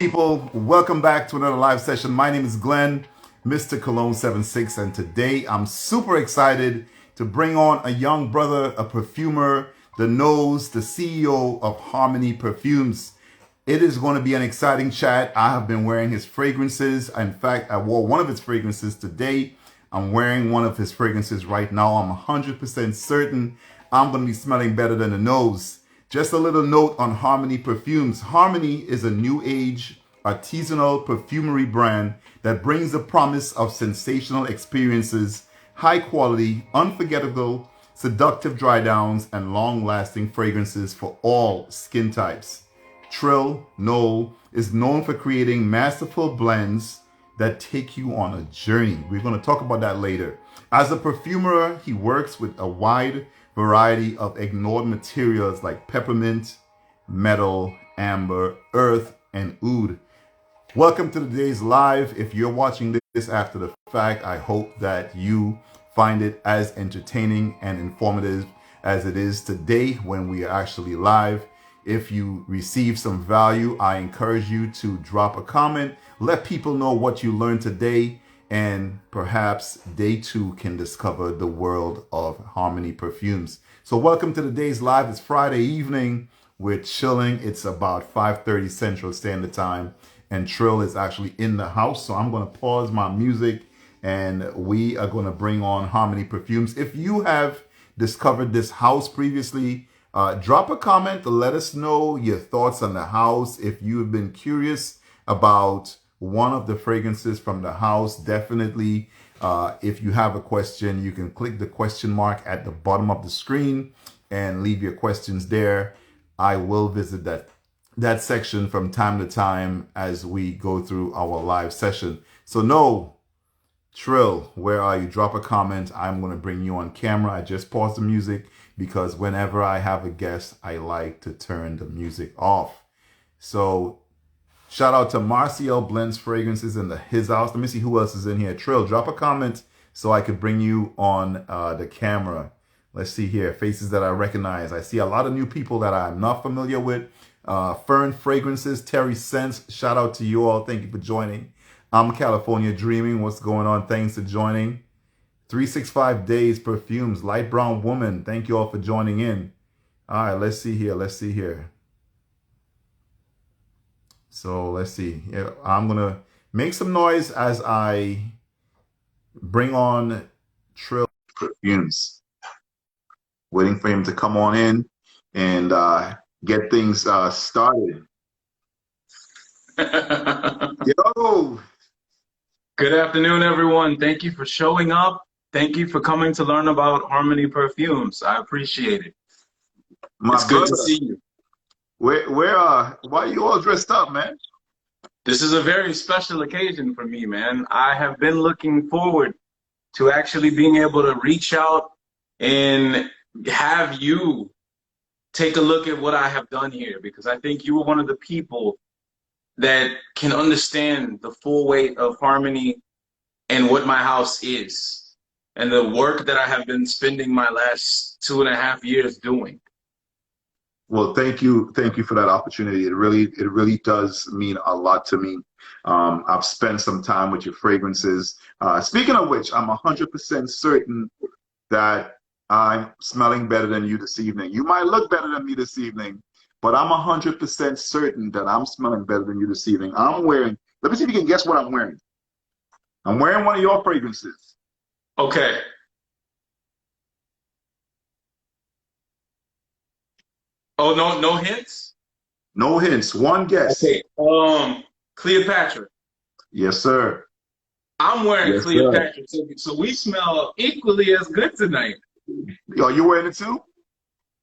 People, welcome back to another live session. My name is Glenn, MrCologne76, and today I'm super excited to bring on a young brother, a perfumer, the nose, the CEO of Xarmony Perfumes. It is going to be an exciting chat. I have been wearing his fragrances. In fact, I wore one of his fragrances today. I'm wearing one of his fragrances right now. I'm 100% certain I'm going to be smelling better than the nose. Just a little note on Xarmony Perfumes. Xarmony is a new age artisanal perfumery brand that brings the promise of sensational experiences, high quality, unforgettable, seductive drydowns, and long-lasting fragrances for all skin types. Trill Noel is known for creating masterful blends that take you on a journey. We're going to talk about that later. As a perfumer, he works with a wide variety of ignored materials like peppermint, metal, amber, earth, and oud. Welcome to today's live. If you're watching this after the fact, I hope that you find it as entertaining and informative as it is today when we are actually live. If you receive some value, I encourage you to drop a comment. Let people know what you learned today, and perhaps they too can discover the world of Xarmony Perfumes. So welcome to today's live. It's Friday evening. We're chilling. It's about 5:30 Central Standard Time, and Trill is actually in the house. So I'm going to pause my music, and we are going to bring on Xarmony Perfumes. If you have discovered this house previously, drop a comment to let us know your thoughts on the house. If you have been curious about one of the fragrances from the house, definitely, if you have a question, you can click the question mark at the bottom of the screen and leave your questions there. I will visit that section from time to time as we go through our live session. So no, Trill, where are you? Drop a comment. I'm going to bring you on camera. I just paused the music because whenever I have a guest, I like to turn the music off. So shout out to Marciel Blends Fragrances in his house. Let me see who else is in here. Trill, drop a comment so I could bring you on the camera. Let's see here. Faces that I recognize. I see a lot of new people that I'm not familiar with. Fern Fragrances, Terry Scents. Shout out to you all. Thank you for joining. I'm California Dreaming. What's going on? Thanks for joining. 365 Days Perfumes, Light Brown Woman. Thank you all for joining in. All right, let's see here. Let's see here. So let's see. I'm going to make some noise as I bring on Trill Perfumes. Waiting for him to come on in and get things started. Yo! Good afternoon, everyone. Thank you for showing up. Thank you for coming to learn about Xarmony Perfumes. I appreciate it. It's good to see you. Why are you all dressed up, man? This is a very special occasion for me, man. I have been looking forward to actually being able to reach out and have you take a look at what I have done here, because I think you were one of the people that can understand the full weight of Xarmony and what my house is and the work that I have been spending my last 2.5 years doing. Well, thank you for that opportunity. It really does mean a lot to me. I've spent some time with your fragrances. Speaking of which, I'm 100% certain that I'm smelling better than you this evening. You might look better than me this evening, but I'm 100% certain that I'm smelling better than you this evening. I'm wearing, let me see if you can guess what I'm wearing. I'm wearing one of your fragrances. Okay. Oh, no hints? No hints. One guess. Okay. Cleopatra. Yes, sir. I'm wearing Cleopatra too, so we smell equally as good tonight. Are you wearing it too?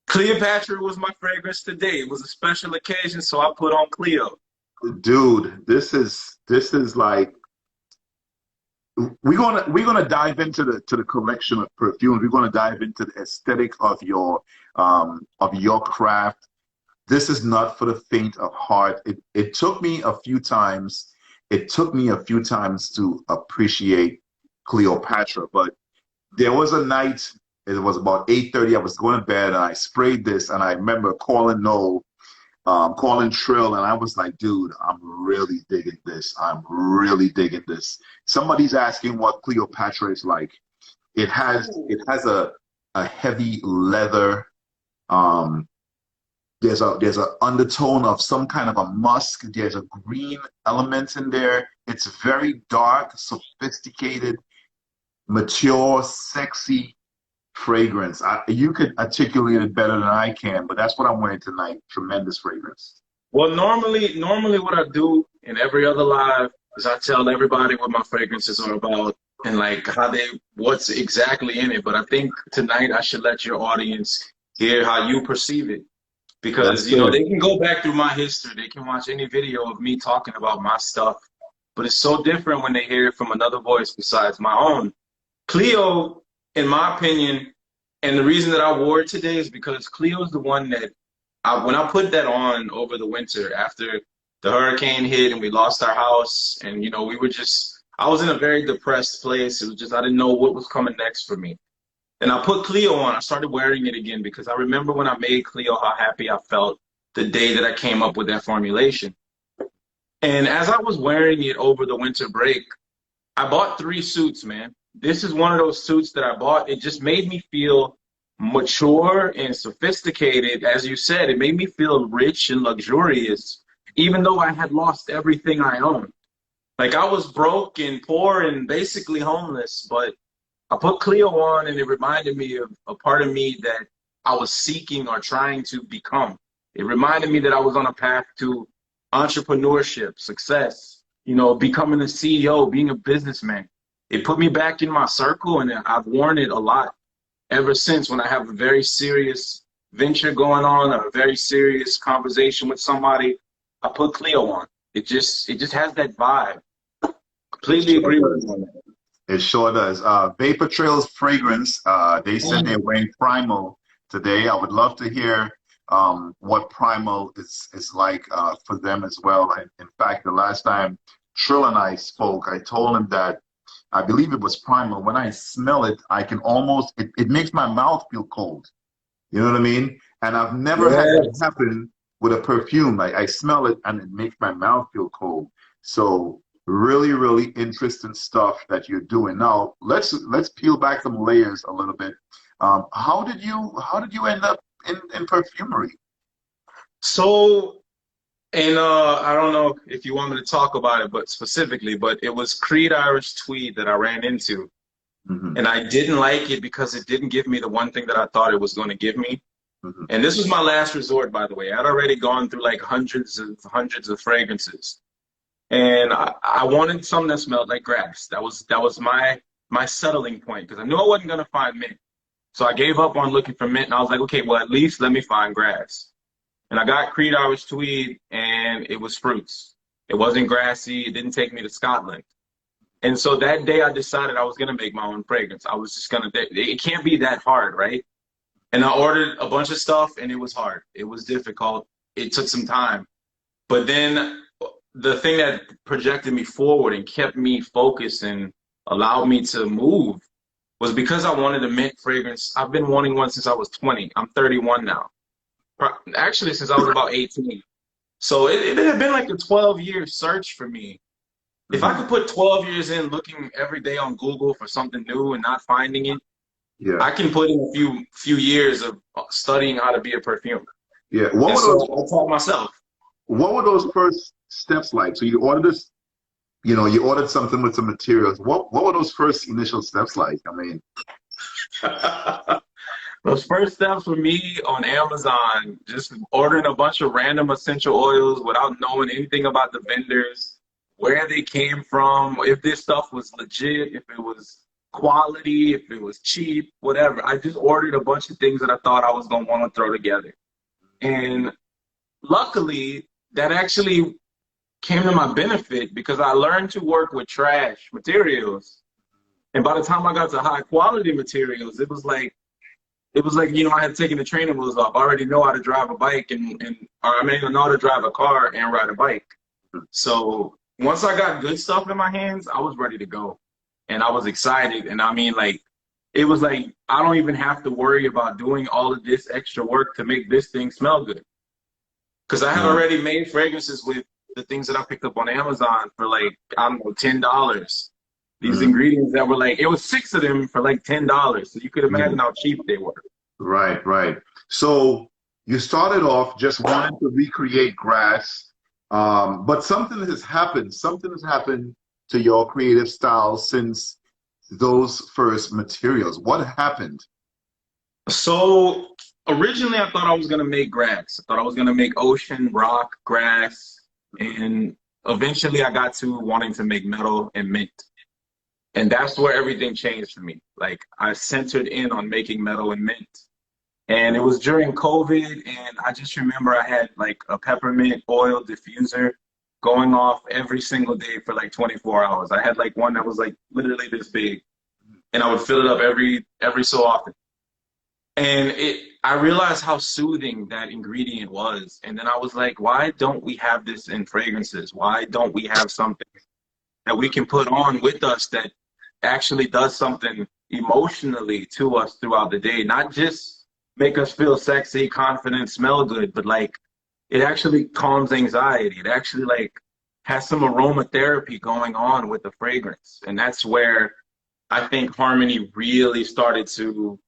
Cleopatra was my fragrance today. It was a special occasion, so I put on Cleo. Dude, this is like we're gonna dive into the collection of perfumes. We're gonna dive into the aesthetic of your craft. This is not for the faint of heart. It took me a few times. It took me a few times to appreciate Cleopatra, but there was a night. It was about 8:30. I was going to bed, and I sprayed this, and I remember calling Noel calling Trill, and I was like, dude, I'm really digging this. I'm really digging this. Somebody's asking what Cleopatra is like. It has a heavy leather. Um, there's a undertone of some kind of a musk. There's a green element in there. It's very dark, sophisticated, mature, sexy fragrance. You could articulate it better than I can, but that's what I'm wearing tonight. Tremendous fragrance. Well, normally what I do in every other live is I tell everybody what my fragrances are about and like what's exactly in it. But I think tonight I should let your audience hear how you perceive it. Because, you know, they can go back through my history. They can watch any video of me talking about my stuff. But it's so different when they hear it from another voice besides my own. Cleo, in my opinion, and the reason that I wore it today is because Cleo's the one that, when I put that on over the winter after the hurricane hit and we lost our house and, you know, I was in a very depressed place. It was just, I didn't know what was coming next for me. And I put Cleo on. I started wearing it again because I remember when I made Cleo how happy I felt the day that I came up with that formulation. And as I was wearing it over the winter break, I bought 3 suits, man. This is one of those suits that I bought. It just made me feel mature and sophisticated. As you said, it made me feel rich and luxurious, even though I had lost everything I owned. Like I was broke and poor and basically homeless, but I put Cleo on and it reminded me of a part of me that I was seeking or trying to become. It reminded me that I was on a path to entrepreneurship, success, you know, becoming a CEO, being a businessman. It put me back in my circle and I've worn it a lot ever since when I have a very serious venture going on or a very serious conversation with somebody. I put Cleo on. It just has that vibe. Completely agree with you on that. It sure does. Vapor Trail's fragrance, they said they're wearing Primal today. I would love to hear what Primal is like for them as well. In fact, the last time Trill and I spoke, I told him that I believe it was Primal. When I smell it, I can almost, it makes my mouth feel cold. You know what I mean? And I've never had that happen with a perfume. I smell it and it makes my mouth feel cold. So really, really interesting stuff that you're doing. Now, let's peel back some layers a little bit. How did you end up in perfumery? So, and I don't know if you want me to talk about it, but specifically, but it was Creed Irish Tweed that I ran into. And I didn't like it because it didn't give me the one thing that I thought it was going to give me. And this was my last resort, by the way. I'd already gone through like hundreds of fragrances. And I wanted something that smelled like grass. That was my settling point because I knew I wasn't going to find mint. So I gave up on looking for mint and I was like, okay, well, at least let me find grass. And I got Creed Irish Tweed and it was fruits. It wasn't grassy. It didn't take me to Scotland. And so that day I decided I was going to make my own fragrance. I was just going to, it can't be that hard, right? And I ordered a bunch of stuff and it was hard. It was difficult. It took some time. But then the thing that projected me forward and kept me focused and allowed me to move was because I wanted a mint fragrance. I've been wanting one since I was 20. I'm 31 now. Actually, since I was about 18. So it had been like a 12-year search for me. If I could put 12 years in looking every day on Google for something new and not finding it, I can put in a few years of studying how to be a perfumer. Yeah. I taught myself. What were those first steps like? So you ordered this, you ordered something with some materials. What were those first initial steps like? I mean, those first steps for me on Amazon, just ordering a bunch of random essential oils without knowing anything about the vendors, where they came from, if this stuff was legit, if it was quality, if it was cheap, whatever. I just ordered a bunch of things that I thought I was going to want to throw together. And luckily, that actually came to my benefit because I learned to work with trash materials. And by the time I got to high quality materials, it was like, I had taken the training wheels off. I already know how to drive a bike I know how to drive a car and ride a bike. So once I got good stuff in my hands, I was ready to go. And I was excited. And I mean, like, it was like, I don't even have to worry about doing all of this extra work to make this thing smell good. Because I had already made fragrances with the things that I picked up on Amazon for like, I don't know, $10. These ingredients that were like, it was 6 of them for like $10. So you could imagine how cheap they were. Right, right. So you started off just wanting to recreate grass, but something has happened. Something has happened to your creative style since those first materials. What happened? So originally I thought I was gonna make grass. I thought I was gonna make ocean, rock, grass, and eventually I got to wanting to make metal and mint. And that's where everything changed for me. Like I centered in on making metal and mint. And it was during COVID, and I just remember I had like a peppermint oil diffuser going off every single day for like 24 hours. I had like one that was like literally this big, and I would fill it up every so often. And I realized how soothing that ingredient was. And then I was like, why don't we have this in fragrances? Why don't we have something that we can put on with us that actually does something emotionally to us throughout the day? Not just make us feel sexy, confident, smell good, but like it actually calms anxiety. It actually like has some aromatherapy going on with the fragrance. And that's where I think Xarmony really started to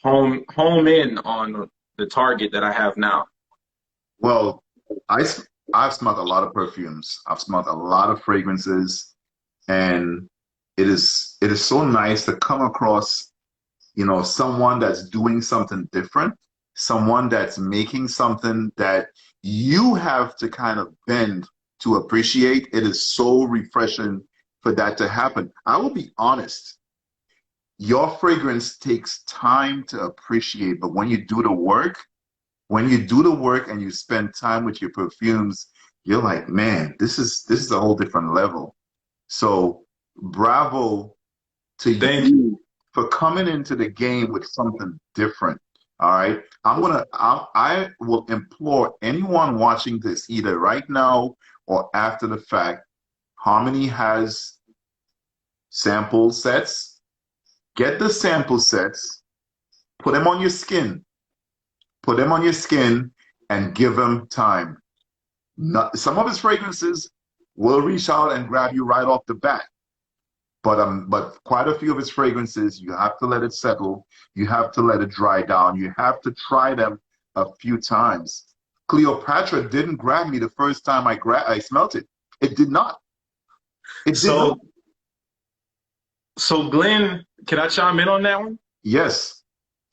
home in on the target that I have now. Well, I've smelled a lot of perfumes. I've smelled a lot of fragrances, and it is so nice to come across, you know, someone that's doing something different, someone that's making something that you have to kind of bend to appreciate. It is so refreshing for that to happen. I will be honest. Your fragrance takes time to appreciate, but when you do the work, and you spend time with your perfumes, you're like, man, this is a whole different level. So bravo to Thank you. for coming into the game with something different. All right. I will implore anyone watching this either right now or after the fact. Xarmony has sample sets. Get the sample sets, put them on your skin, and give them time. Some of his fragrances will reach out and grab you right off the bat, but quite a few of his fragrances, you have to let it settle, you have to let it dry down, you have to try them a few times. Cleopatra didn't grab me the first time I smelt it. It did not. It did not. So Glenn, can I chime in on that one? Yes.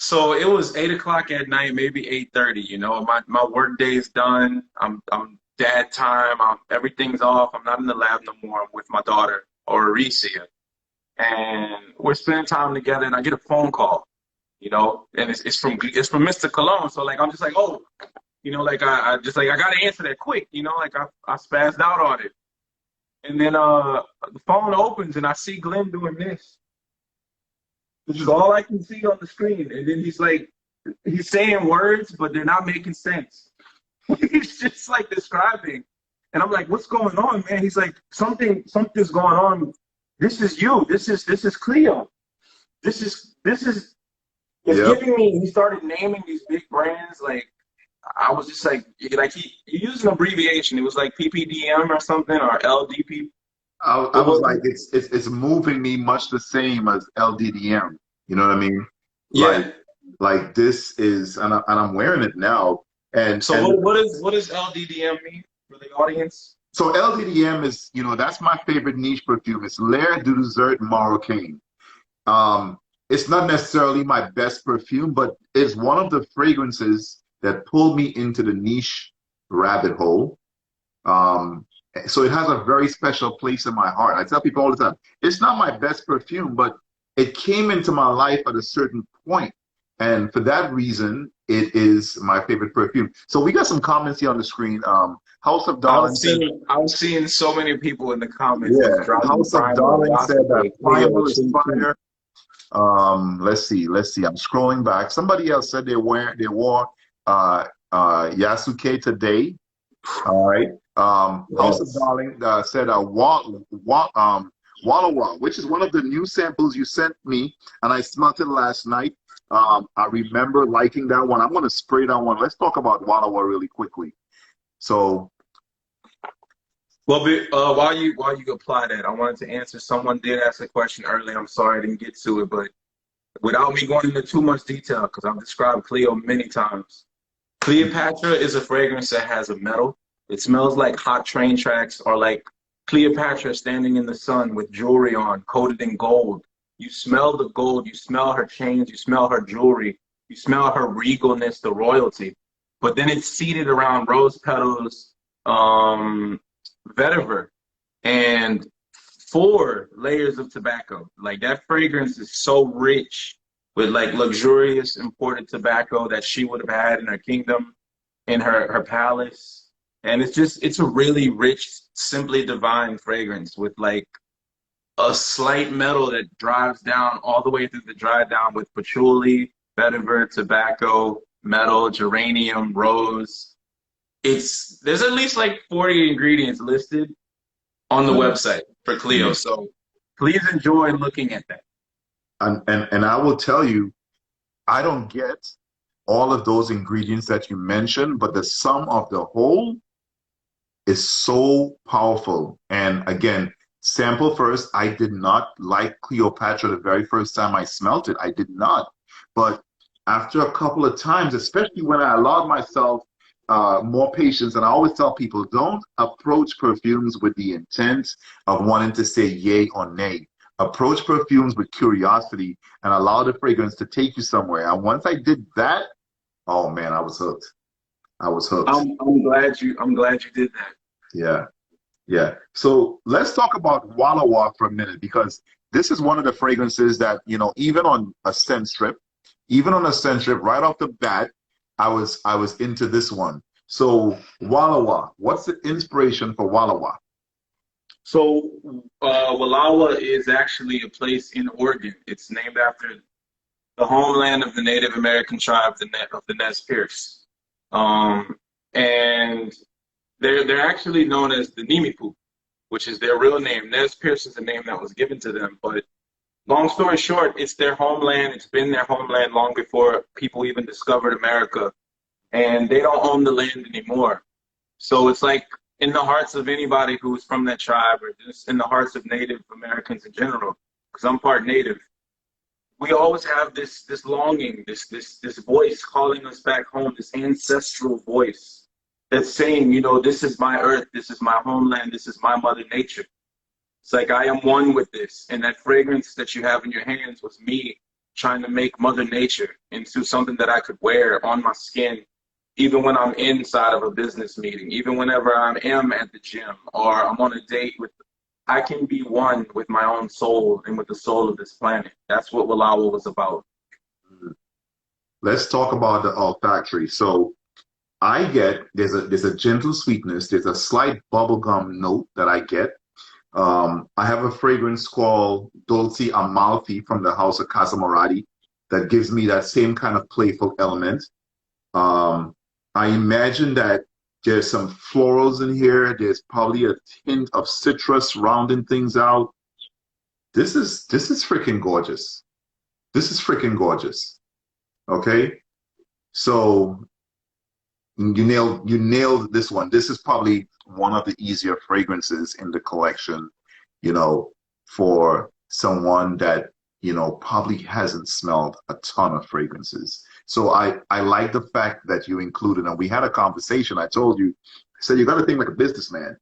So it was 8 o'clock at night, maybe 8:30. You know, my work day is done. I'm dad time. Everything's off. I'm not in the lab no more. I'm with my daughter, Auricia, and we're spending time together. And I get a phone call, you know, and it's from MrCologne. So like I'm just like, oh, you know, like I just like I gotta answer that quick, you know, like I spazzed out on it. And then the phone opens and I see Glenn doing this. This is all I can see on the screen. And then he's like, he's saying words, but they're not making sense. He's just like describing. And I'm like, what's going on, man? He's like, something's going on. This is you. This is Cleo. It's giving me, he started naming these big brands. Like, I was just like he used an abbreviation. It was like PPDM or something, or LDP. I was like, it's moving me much the same as LDDM. You know what I mean? Yeah. Like this is, and I'm wearing it now. And so what does LDDM mean for the audience? So LDDM is, you know, that's my favorite niche perfume. It's L'air du Désert Marocain. It's not necessarily my best perfume, but it's one of the fragrances that pulled me into the niche rabbit hole. So it has a very special place in my heart. I tell people all the time, it's not my best perfume, but it came into my life at a certain point. And for that reason, it is my favorite perfume. So we got some comments here on the screen. House of Darling. I was seeing so many people in the comments. Yeah, House of Darling said that Primal is fire. Let's see. I'm scrolling back. Somebody else said they wore Yasuke today. All right. House of Darling said Walla Walla, which is one of the new samples you sent me, and I smelled it last night. I remember liking that one. I'm going to spray that one. Let's talk about Walla Walla really quickly. So, Well, while you apply that, I wanted to answer. Someone did ask a question earlier. I'm sorry I didn't get to it, but without me going into too much detail, because I've described Cleo many times. Cleopatra is a fragrance that has a metal. It smells like hot train tracks, or like Cleopatra standing in the sun with jewelry on, coated in gold. You smell the gold, you smell her chains, you smell her jewelry, you smell her regalness, the royalty. But then it's seated around rose petals, vetiver, and 4 layers of tobacco. Like that fragrance is so rich with like luxurious imported tobacco that she would have had in her kingdom, in her palace. And it's a really rich, simply divine fragrance with like a slight metal that drives down all the way through the dry down with patchouli, vetiver, tobacco, metal, geranium, rose. There's at least like 40 ingredients listed on the website for Cleo. So please enjoy looking at that. and I will tell you, I don't get all of those ingredients that you mentioned, but the sum of the whole is so powerful. And again, sample first. I did not like Cleopatra the very first time I smelt it. I did not. But after a couple of times, especially when I allowed myself more patience, and I always tell people, don't approach perfumes with the intent of wanting to say yay or nay. Approach perfumes with curiosity and allow the fragrance to take you somewhere. And once I did that, oh man, I was hooked. I was hooked. I'm glad you did that. Yeah. Yeah. So let's talk about Walla Walla for a minute, because this is one of the fragrances that, even on a scent strip, right off the bat, I was into this one. So Walla Walla, what's the inspiration for Walla Walla? So Wallowa is actually a place in Oregon. It's named after the homeland of the Native American tribe of the Nez Perce. And they're actually known as the Nimipu, which is their real name. Nez Perce is the name that was given to them. But long story short, it's their homeland. It's been their homeland long before people even discovered America. And they don't own the land anymore. So it's like in the hearts of anybody who's from that tribe, or just in the hearts of Native Americans in general, because I'm part Native, we always have this longing, this voice calling us back home, this ancestral voice that's saying, this is my earth, this is my homeland, this is my mother nature. It's like I am one with this. And that fragrance that you have in your hands was me trying to make mother nature into something that I could wear on my skin, even when I'm inside of a business meeting, even whenever I am at the gym or I'm on a date I can be one with my own soul and with the soul of this planet. That's what Wallowa was about. Let's talk about the olfactory. So I get, there's a gentle sweetness, there's a slight bubblegum note that I get. I have a fragrance called Dolce Amalfi from the house of Casamorati that gives me that same kind of playful element. I imagine that there's some florals in here. There's probably a hint of citrus rounding things out. This is freaking gorgeous. This is freaking gorgeous. Okay? So you nailed this one. This is probably one of the easier fragrances in the collection, for someone that, probably hasn't smelled a ton of fragrances. So I like the fact that you included, and we had a conversation. I told you, I said, you got to think like a businessman.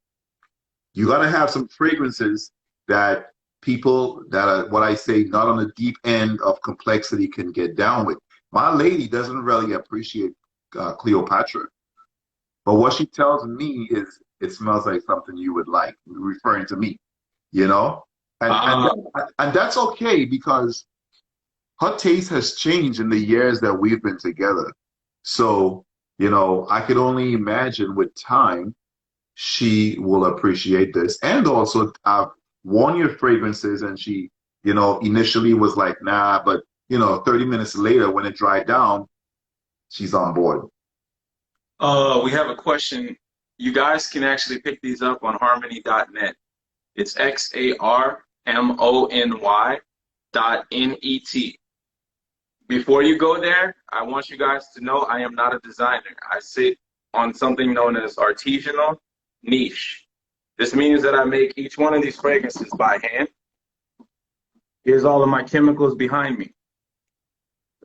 You got to have some fragrances that people that are, what I say, not on the deep end of complexity can get down with. My lady doesn't really appreciate Cleopatra, but what she tells me is it smells like something you would like, referring to me, and that's okay, because her taste has changed in the years that we've been together. So, I could only imagine with time, she will appreciate this. And also, I've worn your fragrances, and she, initially was like, nah, but, 30 minutes later, when it dried down, she's on board. We have a question. You guys can actually pick these up on harmony.net. It's XARMONY.net. Before you go there, I want you guys to know I am not a designer. I sit on something known as artisanal niche. This means that I make each one of these fragrances by hand. Here's all of my chemicals behind me.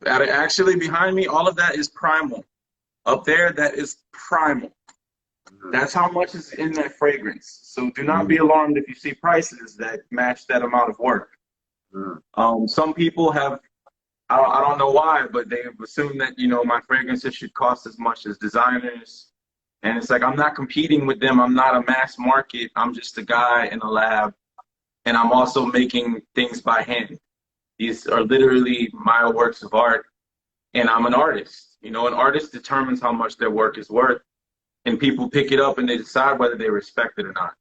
Actually, behind me, all of that is primal. Up there, that is primal. That's how much is in that fragrance. So do not be alarmed if you see prices that match that amount of work. Some people have, I don't know why, but they assume that, you know, my fragrances should cost as much as designers. And it's like, I'm not competing with them. I'm not a mass market. I'm just a guy in a lab. And I'm also making things by hand. These are literally my works of art. And I'm an artist. You know, an artist determines how much their work is worth. And people pick it up and they decide whether they respect it or not.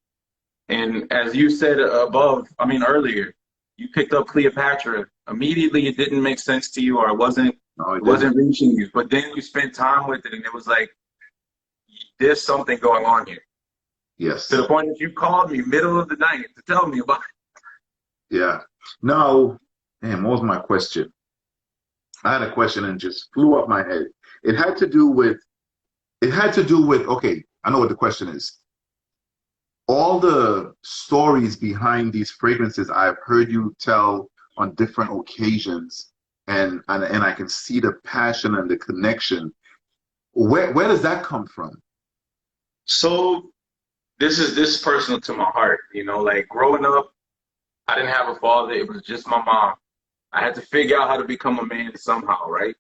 And as you said earlier, you picked up Cleopatra. Immediately it didn't make sense to you, or it wasn't reaching you. But then you spent time with it and it was like, there's something going on here. Yes. To the point that you called me middle of the night to tell me about it. Yeah. Now, man, what was my question? I had a question and just flew up my head. It had to do with, okay, I know what the question is. All the stories behind these fragrances I've heard you tell on different occasions, and I can see the passion and the connection. Where does that come from? So this is personal to my heart. You know, like growing up, I didn't have a father. It was just my mom. I had to figure out how to become a man somehow, right?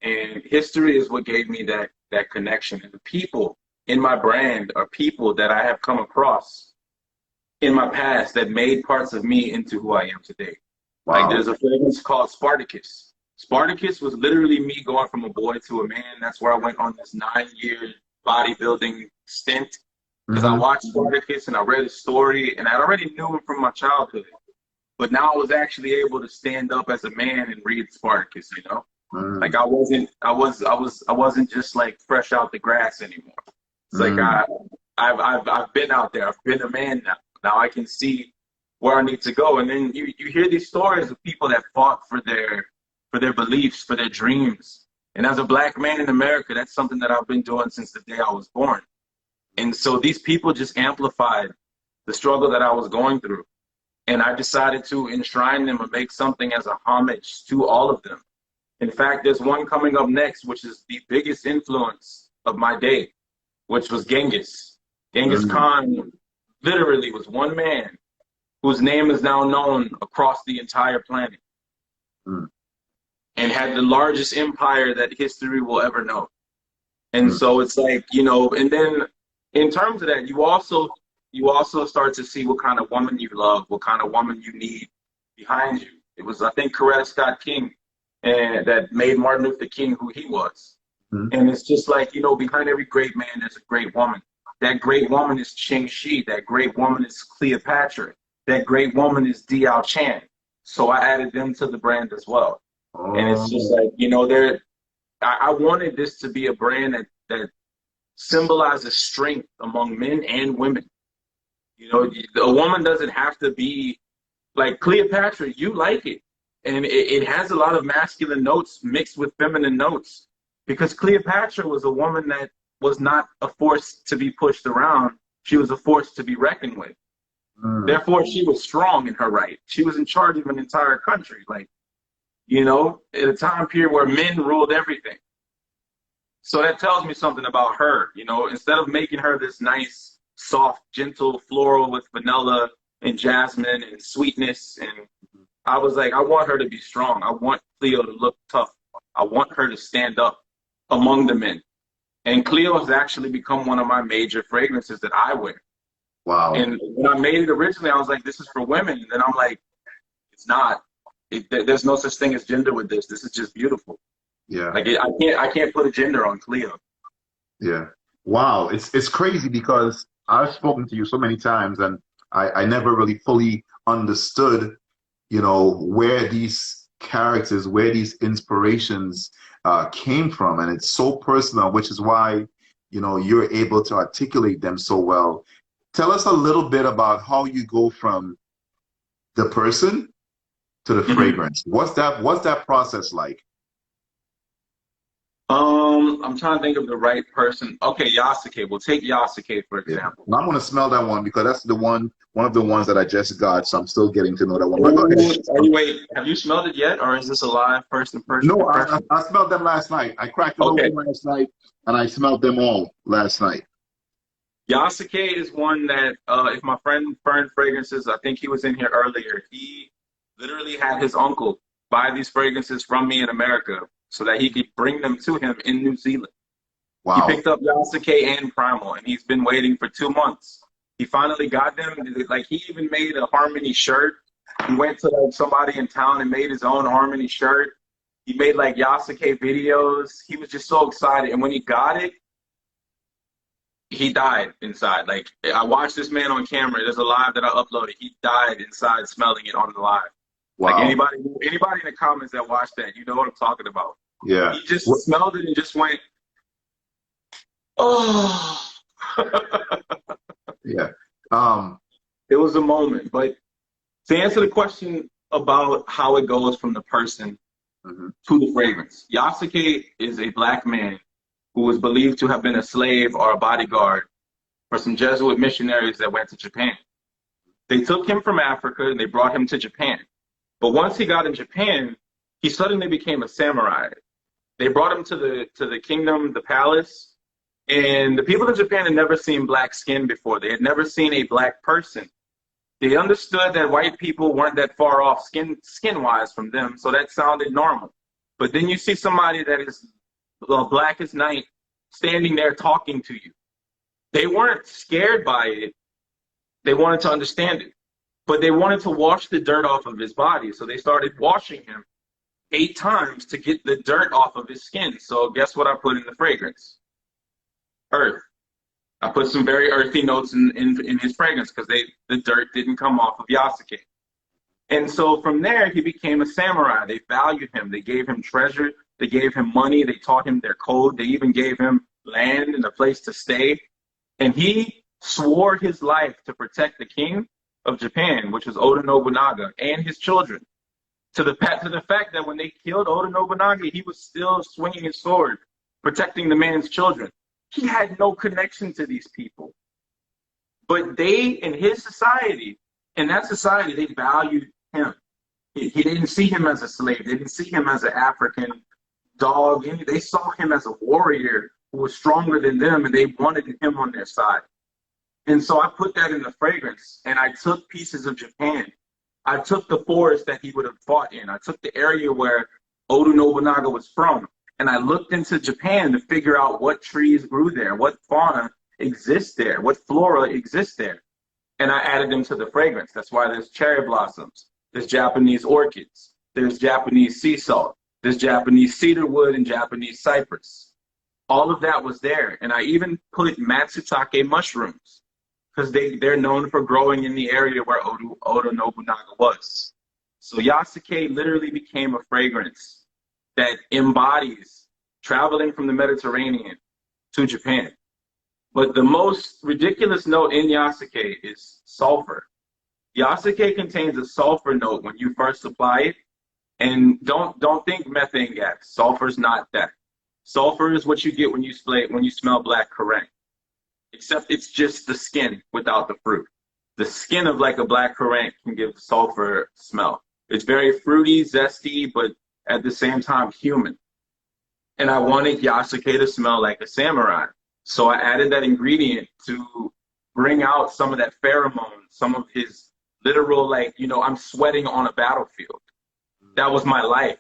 And history is what gave me that connection. And the people in my brand are people that I have come across in my past that made parts of me into who I am today. Wow. Like there's a fragrance called Spartacus. Spartacus was literally me going from a boy to a man. That's where I went on this 9-year bodybuilding stint. Because I watched Spartacus and I read his story and I already knew him from my childhood. But now I was actually able to stand up as a man and read Spartacus, you know? Like I wasn't just like fresh out the grass anymore. It's like I've been out there. I've been a man now. Now I can see where I need to go. And then you hear these stories of people that fought for their beliefs, for their dreams. And as a black man in America, that's something that I've been doing since the day I was born. And so these people just amplified the struggle that I was going through. And I decided to enshrine them and make something as a homage to all of them. In fact, there's one coming up next, which is the biggest influence of my day, which was Genghis. Genghis Khan literally was one man whose name is now known across the entire planet and had the largest empire that history will ever know. And so it's like, you know, and then in terms of that, you also start to see what kind of woman you love, what kind of woman you need behind you. It was, I think, Coretta Scott King and that made Martin Luther King who he was. And it's just like, you know, behind every great man, there's a great woman. That great woman is Ching Shi. That great woman is Cleopatra. That great woman is Diao Chan. So I added them to the brand as well. And it's just like, you know, I wanted this to be a brand that symbolizes strength among men and women. You know, a woman doesn't have to be like Cleopatra. You like it. And it has a lot of masculine notes mixed with feminine notes. Because Cleopatra was a woman that was not a force to be pushed around. She was a force to be reckoned with. Therefore, she was strong in her right. She was in charge of an entire country. Like, you know, at a time period where men ruled everything. So that tells me something about her. You know, instead of making her this nice, soft, gentle floral with vanilla and jasmine and sweetness, and I was like, I want her to be strong. I want Cleo to look tough. I want her to stand up among the men. And Cleo has actually become one of my major fragrances that I wear. Wow. And when I made it originally, I was like, this is for women. And then I'm like, it's not. There's no such thing as gender with this. This is just beautiful. Yeah. Like I can't put a gender on Cleo. Yeah. Wow. It's crazy because I've spoken to you so many times and I never really fully understood, you know, where these characters, where these inspirations came from. And it's so personal, which is why, you know, you're able to articulate them so well. Tell us a little bit about how you go from the person to the fragrance. What's that process like? I'm trying to think of the right person. Okay, Yasuke. We'll take Yasuke for Yeah. example. Well, I'm gonna smell that one because that's the one of the ones that I just got. So I'm still getting to know that one. But go ahead. Ooh, are you wait? Have you smelled it yet, or is this a live first No, impression? I smelled them last night. I cracked it Okay, open last night, and I smelled them all last night. Yasuke is one that if my friend Fern Fragrances, I think he was in here earlier. He literally had his uncle buy these fragrances from me in America so that he could bring them to him in New Zealand. He Wow. picked up Yasuke and Primal, and he's been waiting for 2 months. He finally got them. Like he even made a Harmony shirt. He went to like somebody in town and made his own Harmony shirt. He made like Yasuke videos. He was just so excited. And when he got it, he died inside. Like I watched this man on camera. There's a live that I uploaded. He died inside smelling it on the live. Like Wow. anybody in the comments that watched that, you know what I'm talking about. Yeah. He just smelled it and just went, oh. Yeah. It was a moment. But to answer the question about how it goes from the person to the fragrance, Yasuke is a black man who was believed to have been a slave or a bodyguard for some Jesuit missionaries that went to Japan. They took him from Africa and they brought him to Japan. But once he got in Japan, he suddenly became a samurai. They brought him to the kingdom, the palace, and the people in Japan had never seen black skin before. They had never seen a black person. They understood that white people weren't that far off skin-wise from them, so that sounded normal. But then you see somebody that is black as night standing there talking to you. They weren't scared by it. They wanted to understand it. But they wanted to wash the dirt off of his body, so they started washing him 8 times to get the dirt off of his skin. So guess what I put in the fragrance? Earth. I put some very earthy notes in his fragrance because the dirt didn't come off of Yasuke. And so from there, he became a samurai. They valued him. They gave him treasure. They gave him money. They taught him their code. They even gave him land and a place to stay. And he swore his life to protect the king of Japan, which was Oda Nobunaga, and his children. To the fact that when they killed Oda Nobunaga, he was still swinging his sword, protecting the man's children. He had no connection to these people. But they, in his society, in that society, they valued him. He didn't see him as a slave. They didn't see him as an African dog. They saw him as a warrior who was stronger than them, and they wanted him on their side. And so I put that in the fragrance, and I took pieces of Japan. I took the forest that he would have fought in. I took the area where Oda Nobunaga was from, and I looked into Japan to figure out what trees grew there, what fauna exists there, what flora exists there. And I added them to the fragrance. That's why there's cherry blossoms, there's Japanese orchids, there's Japanese sea salt, there's Japanese cedar wood and Japanese cypress. All of that was there. And I even put matsutake mushrooms because they're known for growing in the area where Oda Nobunaga was. So Yasuke literally became a fragrance that embodies traveling from the Mediterranean to Japan. But the most ridiculous note in Yasuke is sulfur. Yasuke contains a sulfur note when you first apply it. And don't think methane gas. Sulfur's not that. Sulfur is what you get when you smell black currant. Except it's just the skin without the fruit. The skin of like a black currant can give sulfur smell. It's very fruity, zesty, but at the same time human. And I wanted Yasuke to smell like a samurai. So I added that ingredient to bring out some of that pheromone, some of his literal, like, I'm sweating on a battlefield. That was my life.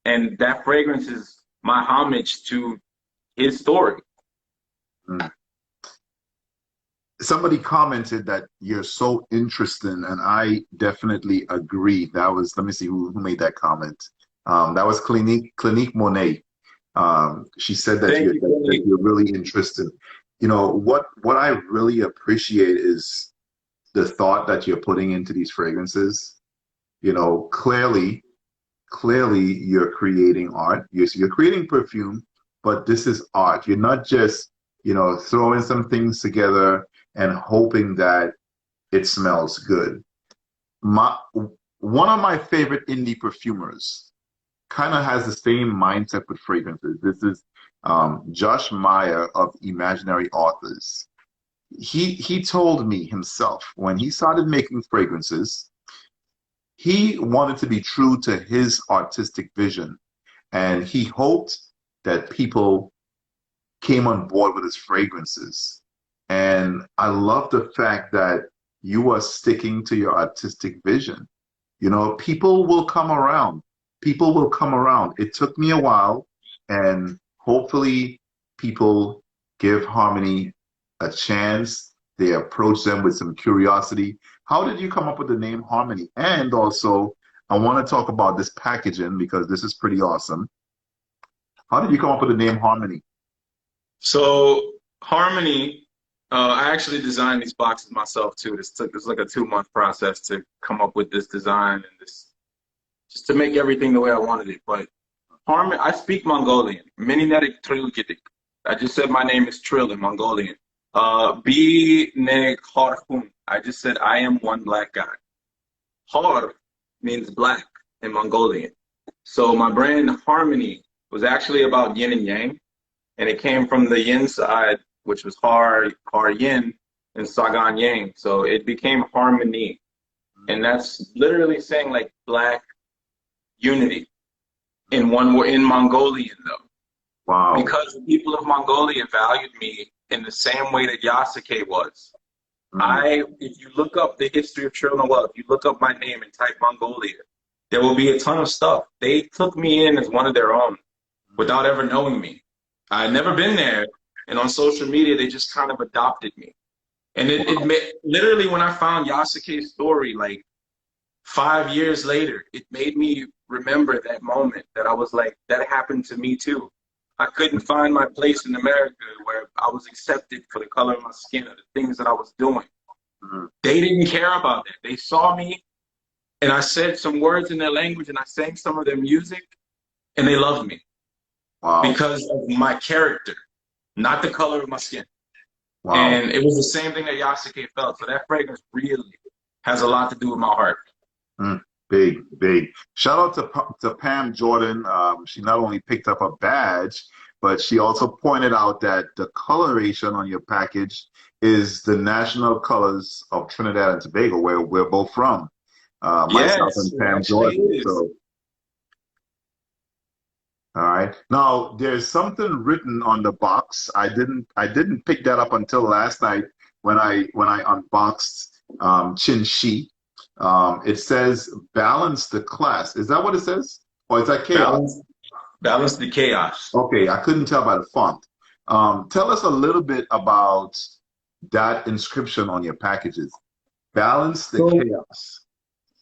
And that fragrance is my homage to his story. Mm. Somebody commented that you're so interesting, and I definitely agree. That was, let me see who made that comment. That was Clinique Monet. She said that you're really interested. What I really appreciate is the thought that you're putting into these fragrances. Clearly you're creating art. You're creating perfume, but this is art. You're not just, throwing some things together and hoping that it smells good. One of my favorite indie perfumers kind of has the same mindset with fragrances. Josh Meyer of Imaginary Authors. He told me himself when he started making fragrances, he wanted to be true to his artistic vision, and he hoped that people came on board with his fragrances. And I love the fact that you are sticking to your artistic vision. You know, people will come around. People will come around. It took me a while, and hopefully people give Harmony a chance. They approach them with some curiosity. How did you come up with the name Harmony? And also, I want to talk about this packaging because this is pretty awesome. How did you come up with the name Harmony? So Harmony, I actually designed these boxes myself too. This like a 2-month process to come up with this design and this, just to make everything the way I wanted it. But Harmony, I speak Mongolian. Mininetic Trill. I just said my name is Trill in Mongolian. Bi ne Harhun. I just said I am one black guy. Har means black in Mongolian. So my brand Harmony was actually about yin and yang, and it came from the yin side, which was har yin, and sagan yang. So it became Harmony, and that's literally saying like black unity in one word, in Mongolian though. Wow. Because the people of Mongolia valued me in the same way that Yasuke was. If you look up the history of Trill Noel, if you look up my name and type Mongolia, there will be a ton of stuff. They took me in as one of their own without ever knowing me. I had never been there, and on social media, they just kind of adopted me. And literally, when I found Yasuke's story, like 5 years later, it made me remember that moment that I was like, that happened to me too. I couldn't find my place in America where I was accepted for the color of my skin or the things that I was doing. They didn't care about that. They saw me, and I said some words in their language, and I sang some of their music, and they loved me. Wow. Because of my character, not the color of my skin. Wow. And it was the same thing that Yasuke felt. So that fragrance really has a lot to do with my heart. Big, big. Shout out to Pam Jordan. She not only picked up a badge, but she also pointed out that the coloration on your package is the national colors of Trinidad and Tobago, where we're both from. Myself and Pam Jordan. So, all right. Now there's something written on the box. I didn't pick that up until last night when I unboxed Chin Shi. It says balance the class. Is that what it says? Or is that chaos? Balance the chaos. Okay, I couldn't tell by the font. Tell us a little bit about that inscription on your packages. Balance the chaos.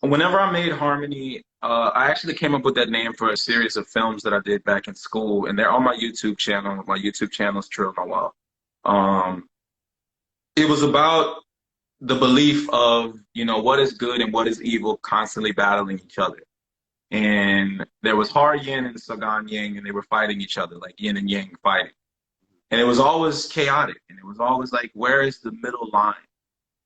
Whenever I made Harmony, I actually came up with that name for a series of films that I did back in school, and they're on my YouTube channel. My YouTube channel is Trill Noel. It was about the belief of, you know, what is good and what is evil constantly battling each other. And there was Har Yin and Sagan Yang, and they were fighting each other, like yin and yang fighting. And it was always chaotic, and it was always like, where is the middle line?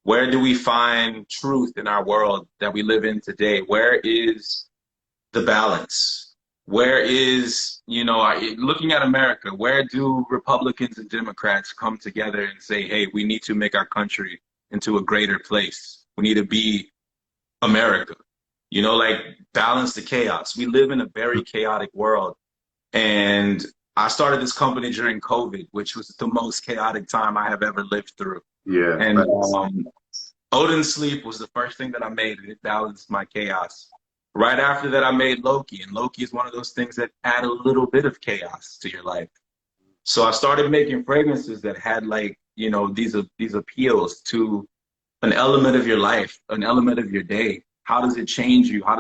Where do we find truth in our world that we live in today? Where is the balance? Where is, you know, looking at America, where do Republicans and Democrats come together and say, hey, we need to make our country into a greater place. We need to be America, you know, like balance the chaos. We live in a very chaotic world. And I started this company during COVID, which was the most chaotic time I have ever lived through. Yeah. And Odin Sleep was the first thing that I made, and it balanced my chaos. Right after that, I made Loki, and Loki is one of those things that add a little bit of chaos to your life. So I started making fragrances that had, like, you know, these appeals to an element of your life, an element of your day. How does it change you? How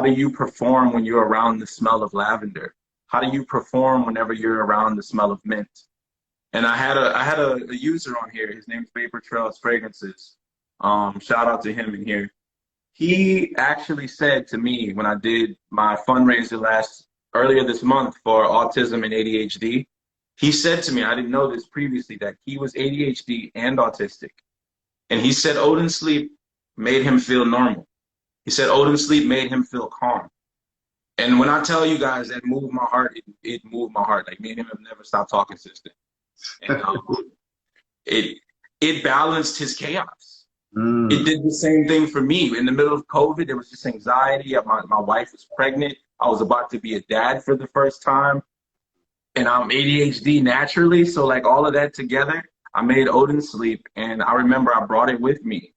do you perform when you're around the smell of lavender? How do you perform whenever you're around the smell of mint? And I had a user on here. His name's Vapor Trails Fragrances. Shout out to him in here. He actually said to me when I did my fundraiser earlier this month for autism and ADHD, he said to me, I didn't know this previously, that he was ADHD and autistic. And he said Odin Sleep made him feel normal. He said Odin Sleep made him feel calm. And when I tell you guys that moved my heart, it moved my heart. Like me and him have never stopped talking since then. And it it balanced his chaos. It Mm, did the same thing for me. In the middle of COVID, there was just anxiety. My wife was pregnant. I was about to be a dad for the first time. And I'm ADHD naturally. So like all of that together, I made Odin sleep. And I remember I brought it with me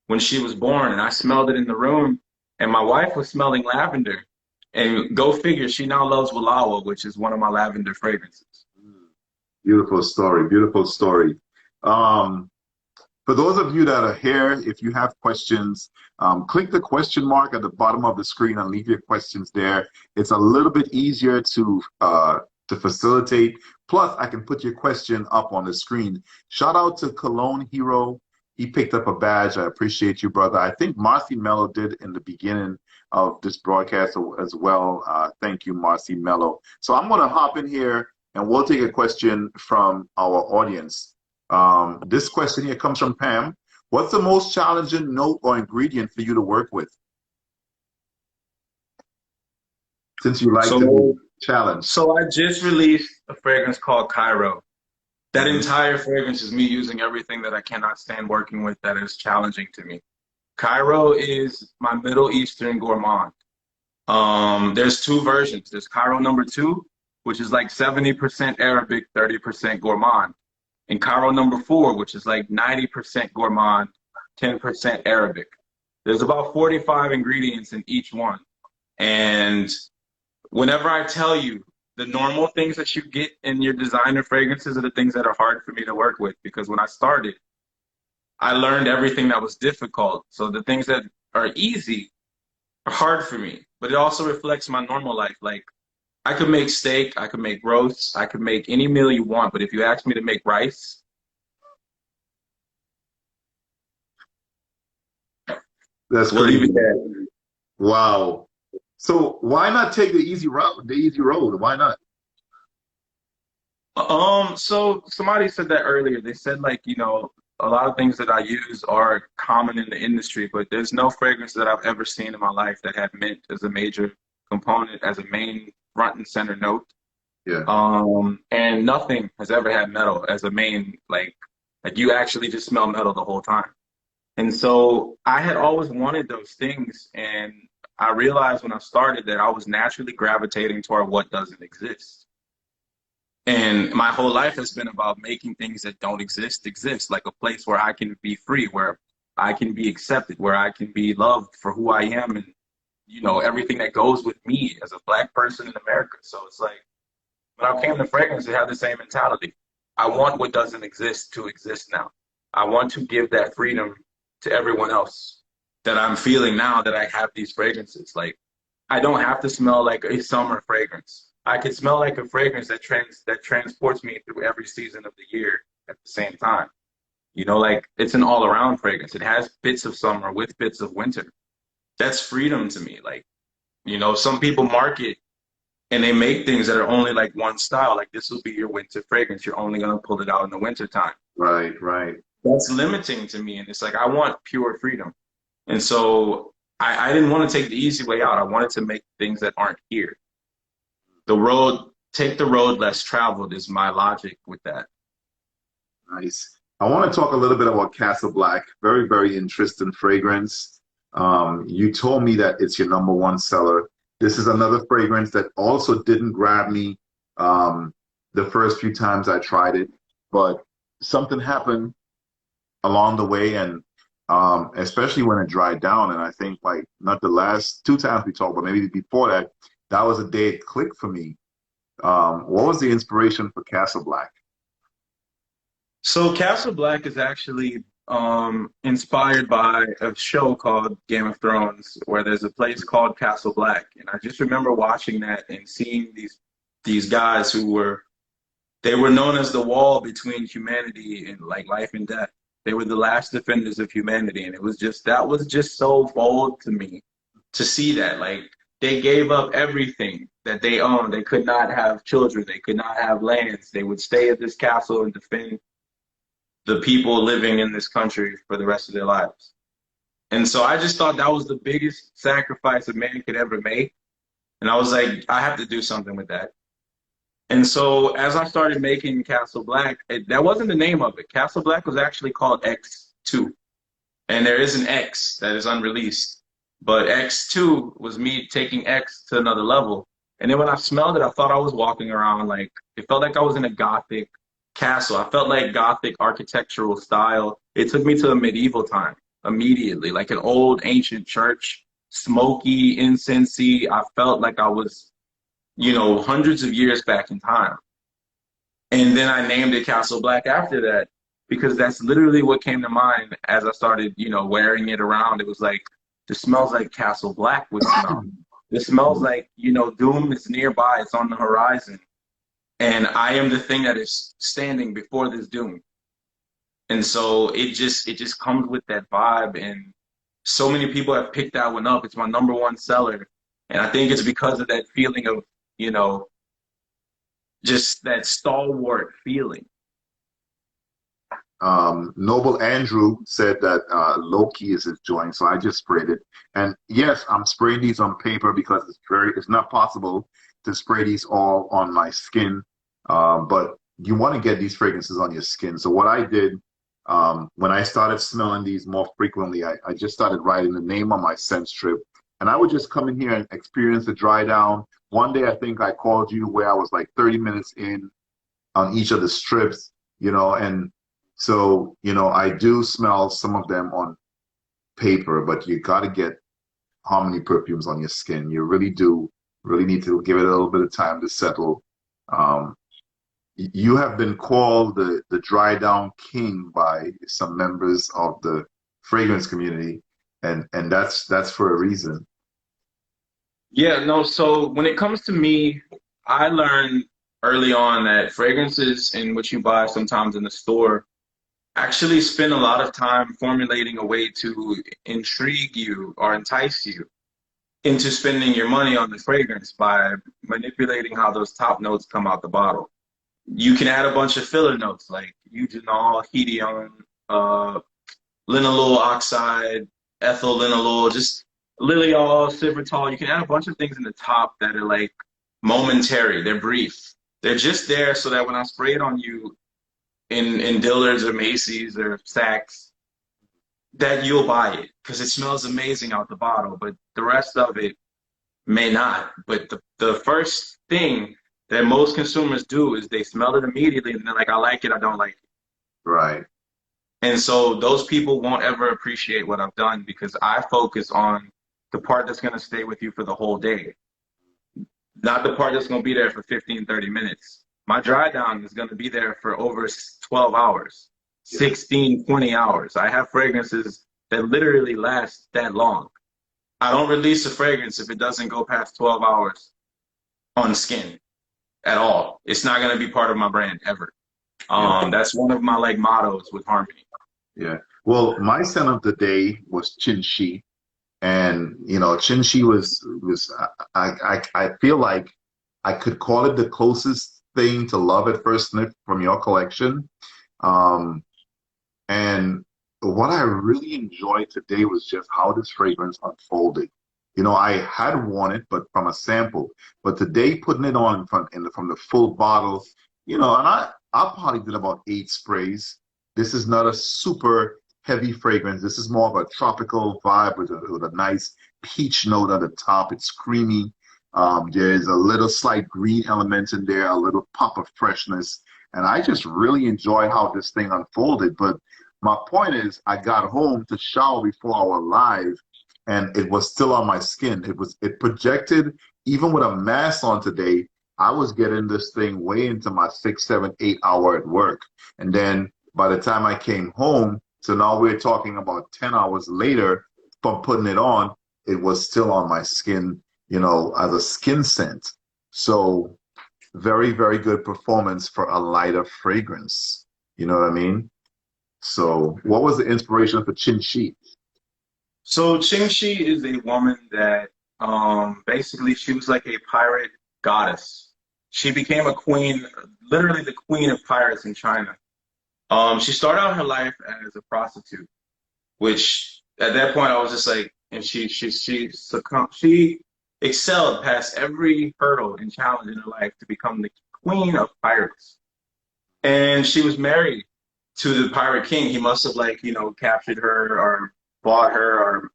when she was born and I smelled it in the room and my wife was smelling lavender. And go figure, she now loves Walawa, which is one of my lavender fragrances. beautiful story. Beautiful story. Um, For those of you that are here, if you have questions, click the question mark at the bottom of the screen and leave your questions there. It's a little bit easier to facilitate. Plus, I can put your question up on the screen. Shout out to Cologne Hero. He picked up a badge. I appreciate you, brother. I think Marcy Mello did in the beginning of this broadcast as well. Thank you, Marcy Mello. So I'm going to hop in here and we'll take a question from our audience. This question here comes from Pam. What's the most challenging note or ingredient for you to work with? Since you like to be challenged. So I just released a fragrance called Cairo. That entire fragrance is me using everything that I cannot stand working with that is challenging to me. Cairo is my Middle Eastern gourmand. There's two versions. There's Cairo #2, which is like 70% Arabic, 30% gourmand. And Cairo #4, which is like 90% gourmand, 10% Arabic. There's about 45 ingredients in each one. And whenever I tell you the normal things that you get in your designer fragrances are the things that are hard for me to work with because when I started, I learned everything that was difficult. So the things that are easy are hard for me, but it also reflects my normal life. Like I could make steak, I could make roasts, I could make any meal you want, but if you ask me to make rice, That's we'll leave crazy. it there. Wow. So why not take the easy route, the easy road? Why not? So somebody said that earlier. They said like, a lot of things that I use are common in the industry, but there's no fragrance that I've ever seen in my life that had mint as a major component, as a main front and center note. Yeah. And nothing has ever had metal as a main, like you actually just smell metal the whole time. And so I had always wanted those things, and I realized when I started that I was naturally gravitating toward what doesn't exist. And my whole life has been about making things that don't exist, like a place where I can be free, where I can be accepted, where I can be loved for who I am and, everything that goes with me as a Black person in America. So it's like, when I came to fragrance, it had the same mentality. I want what doesn't exist to exist now. I want to give that freedom to everyone else that I'm feeling now that I have these fragrances. Like, I don't have to smell like a summer fragrance. I can smell like a fragrance that transports me through every season of the year at the same time. Like it's an all-around fragrance. It has bits of summer with bits of winter. That's freedom to me. Like, some people market and they make things that are only like one style. Like this will be your winter fragrance. You're only gonna pull it out in the winter time. Right, right. That's limiting to me. And it's like I want pure freedom. And so I didn't want to take the easy way out. I wanted to make things that aren't here. Take the road less traveled is my logic with that. Nice. I want to talk a little bit about Castle Black. Very, very interesting fragrance. You told me that it's your #1 seller. This is another fragrance that also didn't grab me the first few times I tried it, but something happened along the way, and especially when it dried down. And I think like not the last 2 times we talked, but maybe before that, that was a day it clicked for me. What was the inspiration for Castle Black? So Castle Black is actually inspired by a show called Game of Thrones, where there's a place called Castle Black, and I just remember watching that and seeing these guys they were known as the wall between humanity and like life and death. They were the last defenders of humanity, and that was just so bold to me to see that. Like they gave up everything that they owned. They could not have children. They could not have lands. They would stay at this castle and defend the people living in this country for the rest of their lives. And so I just thought that was the biggest sacrifice a man could ever make. And I was like, I have to do something with that. And so as I started making Castle Black, that wasn't the name of it. Castle Black was actually called X2. And there is an X that is unreleased. But X2 was me taking X to another level. And then when I smelled it, I thought I was walking around like, it felt like I was in a Gothic castle. I felt like Gothic architectural style. It took me to a medieval time immediately, like an old ancient church, smoky, incensey. I felt like I was, hundreds of years back in time. And then I named it Castle Black after that because that's literally what came to mind as I started, wearing it around. It was like, this smells like Castle Black would smell. This smells like, doom is nearby. It's on the horizon. And I am the thing that is standing before this doom. And so it just comes with that vibe. And so many people have picked that one up. It's my #1 seller. And I think it's because of that feeling of, just that stalwart feeling. Noble Andrew said that Loki is his joint, so I just sprayed it. And yes, I'm spraying these on paper because it's not possible to spray these all on my skin. But you want to get these fragrances on your skin. So what I did when I started smelling these more frequently, I just started writing the name on my scent strip, and I would just come in here and experience the dry down. One day, I think I called you where I was like 30 minutes in on each of the strips, and so, I do smell some of them on paper, but you got to get Harmony perfumes on your skin. You really need to give it a little bit of time to settle. Um, you have been called the dry down king by some members of the fragrance community, and that's for a reason. Yeah, no, so when it comes to me, I learned early on that fragrances in which you buy sometimes in the store actually spend a lot of time formulating a way to intrigue you or entice you into spending your money on the fragrance by manipulating how those top notes come out the bottle. You can add a bunch of filler notes like eugenol, hedione, linalool oxide, ethyl linalool, just liliol, citratol. You can add a bunch of things in the top that are like momentary. They're brief. They're just there so that when I spray it on you, in Dillard's or Macy's or Saks, that you'll buy it because it smells amazing out the bottle, but the rest of it may not. But the first thing that most consumers do is they smell it immediately and they're like, I like it, I don't like it. Right. And so those people won't ever appreciate what I've done because I focus on the part that's going to stay with you for the whole day, not the part that's going to be there for 15, 30 minutes. My dry down is going to be there for over 12 hours, 16, 20 hours. I have fragrances that literally last that long. I don't release a fragrance if it doesn't go past 12 hours on skin at all. It's not going to be part of my brand ever. That's one of my like mottos with Harmony. Yeah. Well, my scent of the day was Chinchi, and Chinchi was I feel like I could call it the closest thing to love at first sniff from your collection. And what I really enjoyed today was just how this fragrance unfolded. I had worn it, but from a sample. But today, putting it on from the full bottle, and I probably did about 8 sprays. This is not a super heavy fragrance. This is more of a tropical vibe with a nice peach note at the top. It's creamy. There's a little slight green element in there, a little pop of freshness. And I just really enjoyed how this thing unfolded. But my point is, I got home to shower before our live, and it was still on my skin. It projected, even with a mask on today, I was getting this thing way into my 6, 7, 8 hour at work. And then by the time I came home, so now we're talking about 10 hours later from putting it on, it was still on my skin, as a skin scent. So very, very good performance for a lighter fragrance. You know what I mean? So what was the inspiration for Chin Shi? So Qingxi is a woman that basically she was like a pirate goddess. She became a queen, literally the queen of pirates in China. She started out her life as a prostitute, which at that point I was just like, and she succumbed. She excelled past every hurdle and challenge in her life to become the queen of pirates. And she was married to the pirate king. He must have like, you know, captured her or bought her or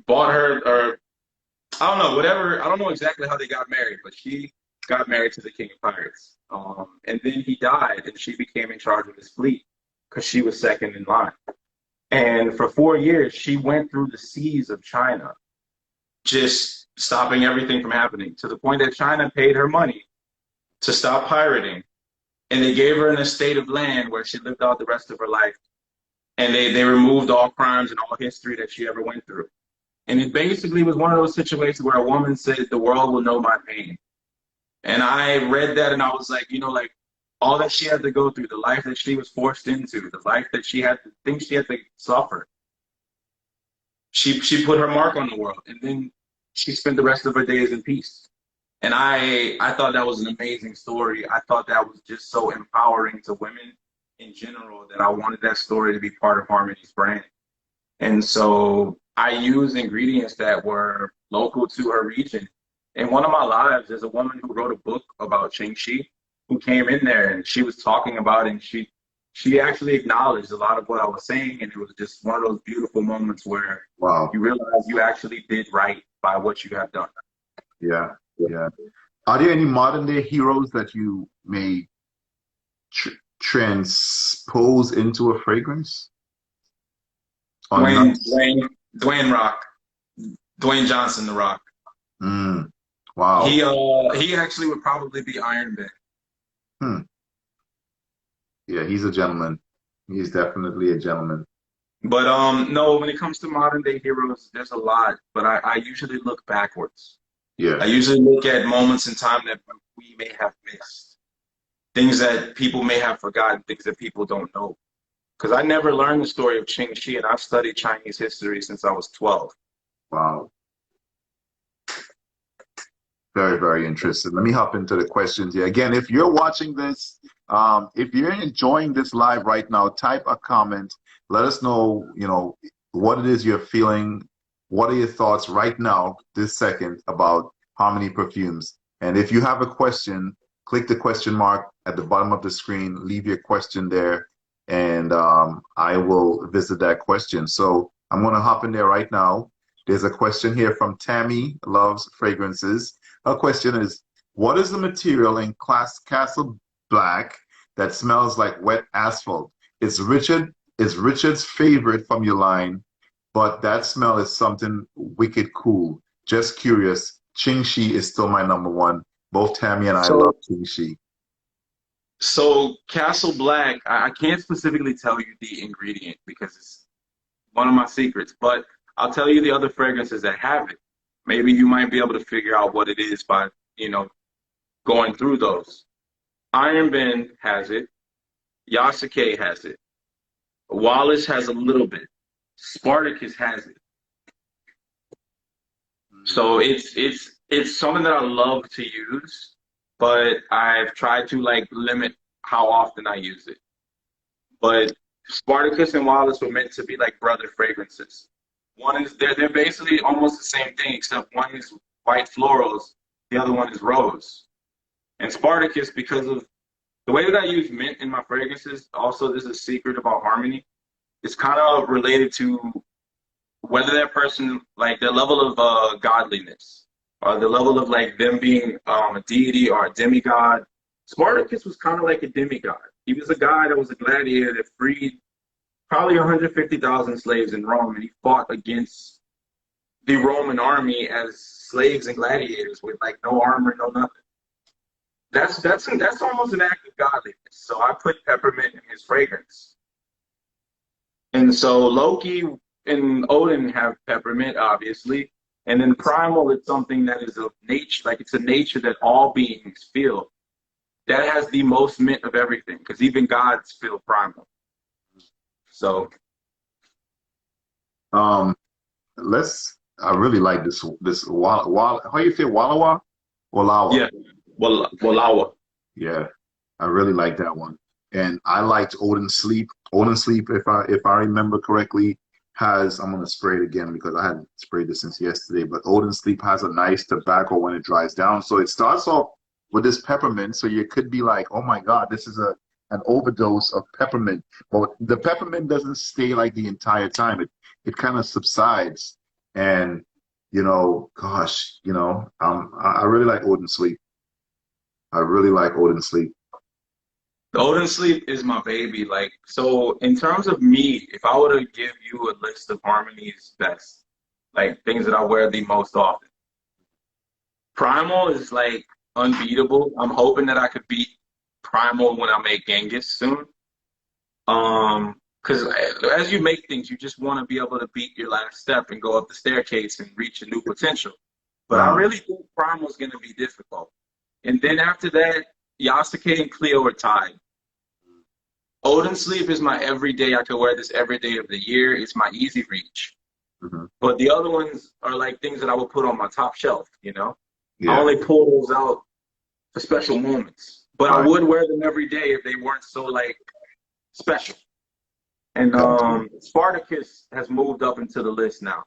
bought her or I don't know, whatever. I don't know exactly how they got married, but she got married to the king of pirates. And then he died and she became in charge of his fleet because she was second in line. And for 4 years, she went through the seas of China, just stopping everything from happening to the point that China paid her money to stop pirating. And they gave her an estate of land where she lived out the rest of her life. And they removed all crimes and all history that she ever went through. And it basically was one of those situations where a woman said, the world will know my pain. And I read that and I was like, you know, like all that she had to go through, the life that she was forced into, the life that she had, the things she had to suffer. She put her mark on the world, and then she spent the rest of her days in peace. And I thought that was an amazing story. I thought that was just so empowering to women in general that I wanted that story to be part of Harmony's brand. And so I used ingredients that were local to her region. In one of my lives, there's a woman who wrote a book about Qingxi who came in there and she was talking about it, and she actually acknowledged a lot of what I was saying, and it was just one of those beautiful moments where Wow. you realize you actually did right by what you have done. Yeah, yeah. Are there any modern day heroes that you may transpose into a fragrance? Dwayne Rock, Dwayne Johnson, The Rock. Wow. He actually would probably be Iron Man. Yeah, he's a gentleman. He's definitely a gentleman. But no, when it comes to modern day heroes, there's a lot. But I usually look backwards. Yeah. I usually look at moments in time that we may have missed, things that people may have forgotten, things that people don't know. Because I never learned the story of Qingxi, and I've studied Chinese history since I was 12. Wow. Very, very interesting. Let me hop into the questions here. Again, if you're watching this, if you're enjoying this live right now, type a comment. Let us know, you know, what it is you're feeling. What are your thoughts right now, this second, about Harmony Perfumes? And if you have a question, click the question mark at the bottom of the screen. Leave your question there, and I will visit that question. So I'm going to hop in there right now. There's a question here from Tammy Loves Fragrances. Her question is, what is the material in Castle Black that smells like wet asphalt? It's Richard's favorite from your line, but that smell is something wicked cool. Just curious. Qingxi is still my number one. Both Tammy and I love Qingxi. So Castle Black, I can't specifically tell you the ingredient because it's one of my secrets, but I'll tell you the other fragrances that have it. Maybe you might be able to figure out what it is by, you know, going through those. Iron Ben has it. Yasuke has it. Wallace has a little bit. Spartacus has it. So it's something that I love to use, but I've tried to like limit how often I use it. But Spartacus and Wallace were meant to be like brother fragrances. One is they're basically almost the same thing, except one is white florals, the other one is rose. And Spartacus, because of the way that I use mint in my fragrances, also this is a secret about Harmony. It's kind of related to whether that person, like their level of godliness, or the level of like them being a deity or a demigod. Spartacus was kind of like a demigod. He was a guy that was a gladiator that freed probably 150,000 slaves in Rome, and he fought against the Roman army as slaves and gladiators with like no armor, no nothing. That's almost an act of godliness. So I put peppermint in his fragrance. And so Loki and Odin have peppermint, obviously. And then primal is something that is of nature, like it's a nature that all beings feel. That has the most mint of everything, because even gods feel primal. So, I really like this how you say Wallawa? Wallawa. yeah, Wallawa. Yeah, I really like that one. And I liked Odin Sleep. Odin Sleep, if I remember correctly, has, I'm going to spray it again because I hadn't sprayed this since yesterday, but Old and Sleep has a nice tobacco when it dries down. So it starts off with this peppermint. So you could be like, oh my God, this is an overdose of peppermint. But the peppermint doesn't stay like the entire time. It kind of subsides. And, you know, gosh, you know, I really like Old and Sleep. I really like Old and Sleep. The Old and Sleep is my baby. Like, so in terms of me, if I were to give you a list of Harmony's best, like things that I wear the most often, Primal is like unbeatable. I'm hoping that I could beat Primal when I make Genghis soon. Because as you make things, you just want to be able to beat your last step and go up the staircase and reach a new potential. But I really think Primal is going to be difficult. And then after that, Yasuke and Cleo are tied. Old and Sleep is my everyday. I could wear this every day of the year. It's my easy reach. But the other ones are like things that I would put on my top shelf, you know? Yeah. I only pull those out for special moments. But I would wear them every day if they weren't so, like, special. And Spartacus has moved up into the list now.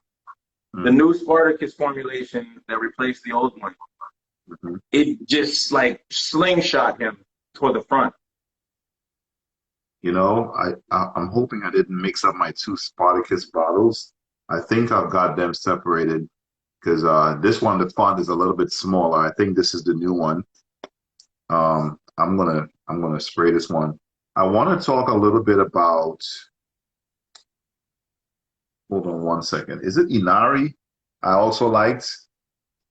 The new Spartacus formulation that replaced the old one, it just, like, slingshot him toward the front. You know, I'm hoping I didn't mix up my two Spartacus bottles. I think I've got them separated because this one, the font is a little bit smaller. I think this is the new one. I'm gonna spray this one. I want to talk a little bit about. Hold on one second. Is it Inari? I also liked.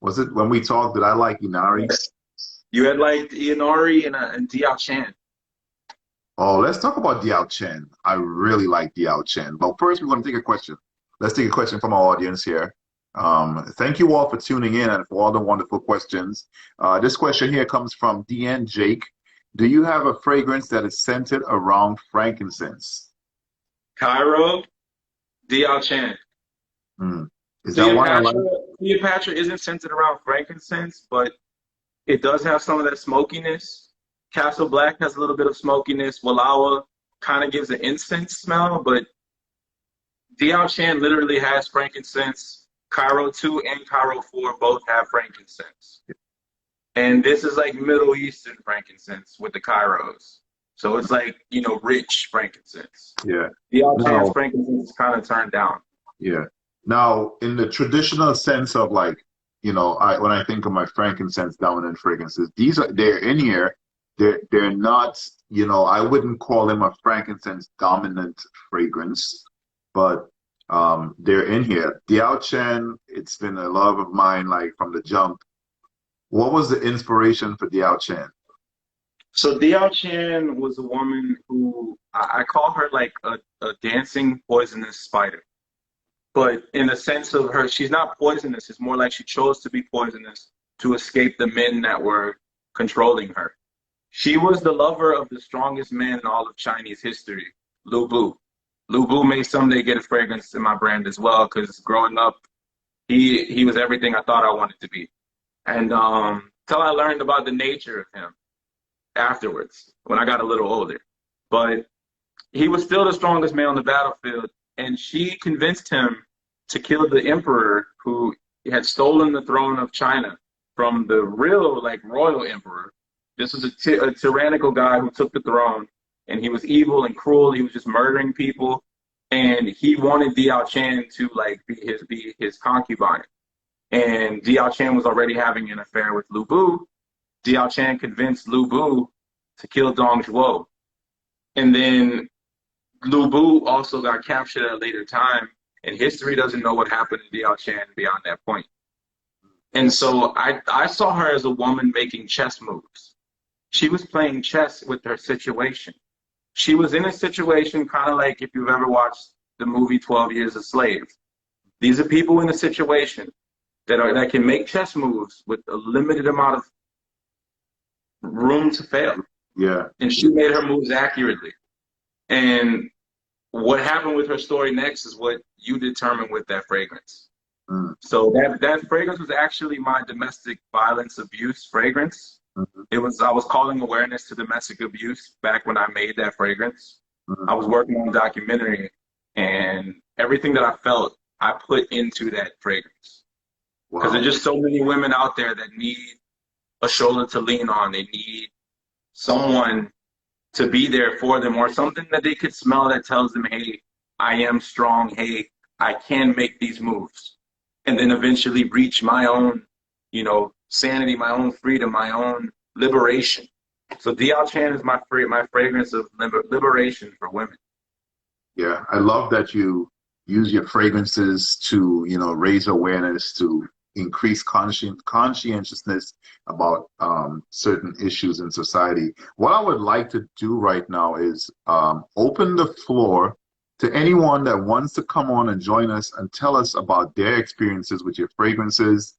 Was it when we talked? Did I like Inari? You had liked Inari and Diao Chan. Oh, let's talk about Diao Chen. I really like Diao Chen. But first, we're going to take a question. Let's take a question from our audience here. Thank you all for tuning in and for all the wonderful questions. This question here comes from DN Jake. Do you have a fragrance that is scented around frankincense? Cairo, Diao Chan. Is that why I like Cleopatra isn't scented around frankincense, but it does have some of that smokiness. Castle Black has a little bit of smokiness. Walawa kind of gives an incense smell, but Diao Chan literally has frankincense. Cairo 2 and Cairo 4 both have frankincense. And this is like Middle Eastern frankincense with the Cairos. So it's like, you know, rich frankincense. Yeah. Diao Chan's frankincense is kind of turned down. Yeah. Now, in the traditional sense of like, you know, when I think of my frankincense dominant fragrances, they're in here. They're not, you know, I wouldn't call them a frankincense dominant fragrance, but they're in here. Diao Chen, it's been a love of mine, like from the jump. What was the inspiration for Diao Chen? So Diao Chen was a woman who, I call her like a dancing poisonous spider. But in the sense of her, she's not poisonous. It's more like she chose to be poisonous to escape the men that were controlling her. She was the lover of the strongest man in all of Chinese history, Lu Bu. Lu Bu may someday get a fragrance in my brand as well, because growing up, he was everything I thought I wanted to be. And till I learned about the nature of him afterwards, when I got a little older. But he was still the strongest man on the battlefield, and she convinced him to kill the emperor who had stolen the throne of China from the real, like, royal emperor. This was a tyrannical guy who took the throne, and he was evil and cruel. He was just murdering people, and he wanted Diao Chan to like be his concubine. And Diao Chan was already having an affair with Lu Bu. Diao Chan convinced Lu Bu to kill Dong Zhuo, and then Lu Bu also got captured at a later time, and history doesn't know what happened to Diao Chan beyond that point. And so I saw her as a woman making chess moves. She was playing chess with her situation. She was in a situation kind of like if you've ever watched the movie 12 Years a Slave. These are people in a situation that can make chess moves with a limited amount of room to fail. Yeah. And she made her moves accurately. And what happened with her story next is what you determine with that fragrance. So that fragrance was actually my domestic violence abuse fragrance. I was calling awareness to domestic abuse back when I made that fragrance. I was working on a documentary, and everything that I felt, I put into that fragrance. Because Wow. there's just so many women out there that need a shoulder to lean on. They need someone to be there for them, or something that they could smell that tells them, hey, I am strong. Hey, I can make these moves. And then eventually reach my own, sanity, my own freedom, my own liberation. So Dial Chan is my fragrance of liberation for women. Yeah, I love that you use your fragrances to, raise awareness, to increase conscientiousness about certain issues in society. What I would like to do right now is open the floor to anyone that wants to come on and join us and tell us about their experiences with your fragrances.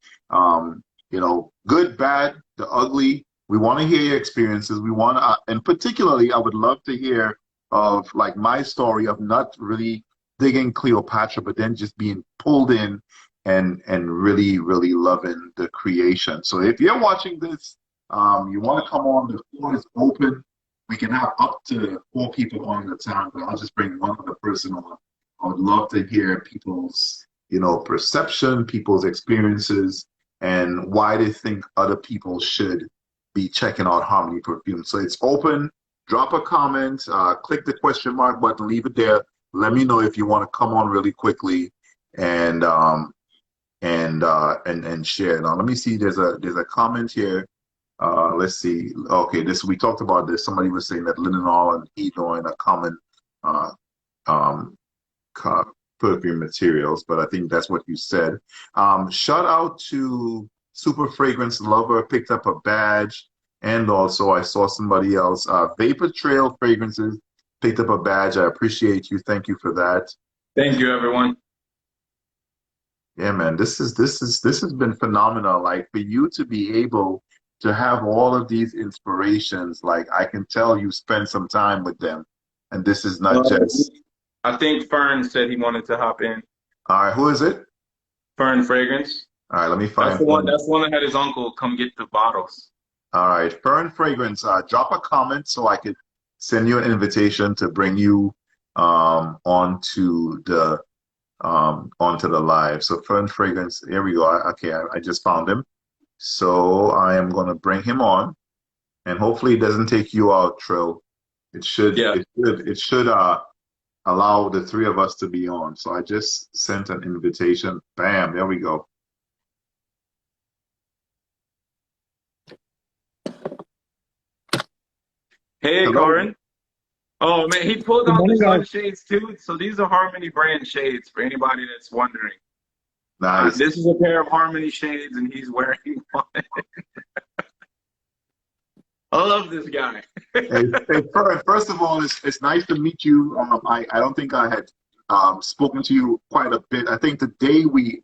Good, bad, the ugly. We want to hear your experiences. We want to, and particularly, I would love to hear of like my story of not really digging Cleopatra, but then just being pulled in and really, really loving the creation. So if you're watching this, you want to come on, the floor is open. We can have up to 4 people on the time, but I'll just bring one other person on. I would love to hear people's, perception, people's experiences, and why they think other people should be checking out Xarmony Perfume. So it's open. Drop a comment, click the question mark button, leave it there. Let me know if you want to come on really quickly and share. Now let me see. There's a comment here. Let's see. Okay, we talked about this. Somebody was saying that linalool and heat oil are common perfume materials, but I think that's what you said. Shout out to Super Fragrance Lover, picked up a badge. And also, I saw somebody else, Vapor Trail Fragrances, picked up a badge. I appreciate you. Thank you for that. Thank you, everyone. Yeah, man, this has been phenomenal. Like for you to be able to have all of these inspirations, like I can tell you spend some time with them, and this is not just. I think Fern said he wanted to hop in. All right, who is it? Fern Fragrance. All right, let me find. That's the one that had his uncle come get the bottles. All right, Fern Fragrance, drop a comment so I could send you an invitation to bring you onto the live. So Fern Fragrance, here we go. I just found him. So I am going to bring him on, and hopefully it doesn't take you out, Trill. It should. Yeah. It should allow the 3 of us to be on. So I just sent an invitation. Bam, there we go. Hey, Hello. Corin. Oh, man, he pulled out the sunshades, too. So these are Xarmony brand shades for anybody that's wondering. Nice. This is a pair of Xarmony shades, and he's wearing one. I love this guy. Hey, first of all, it's nice to meet you. I don't think I had spoken to you quite a bit. I think we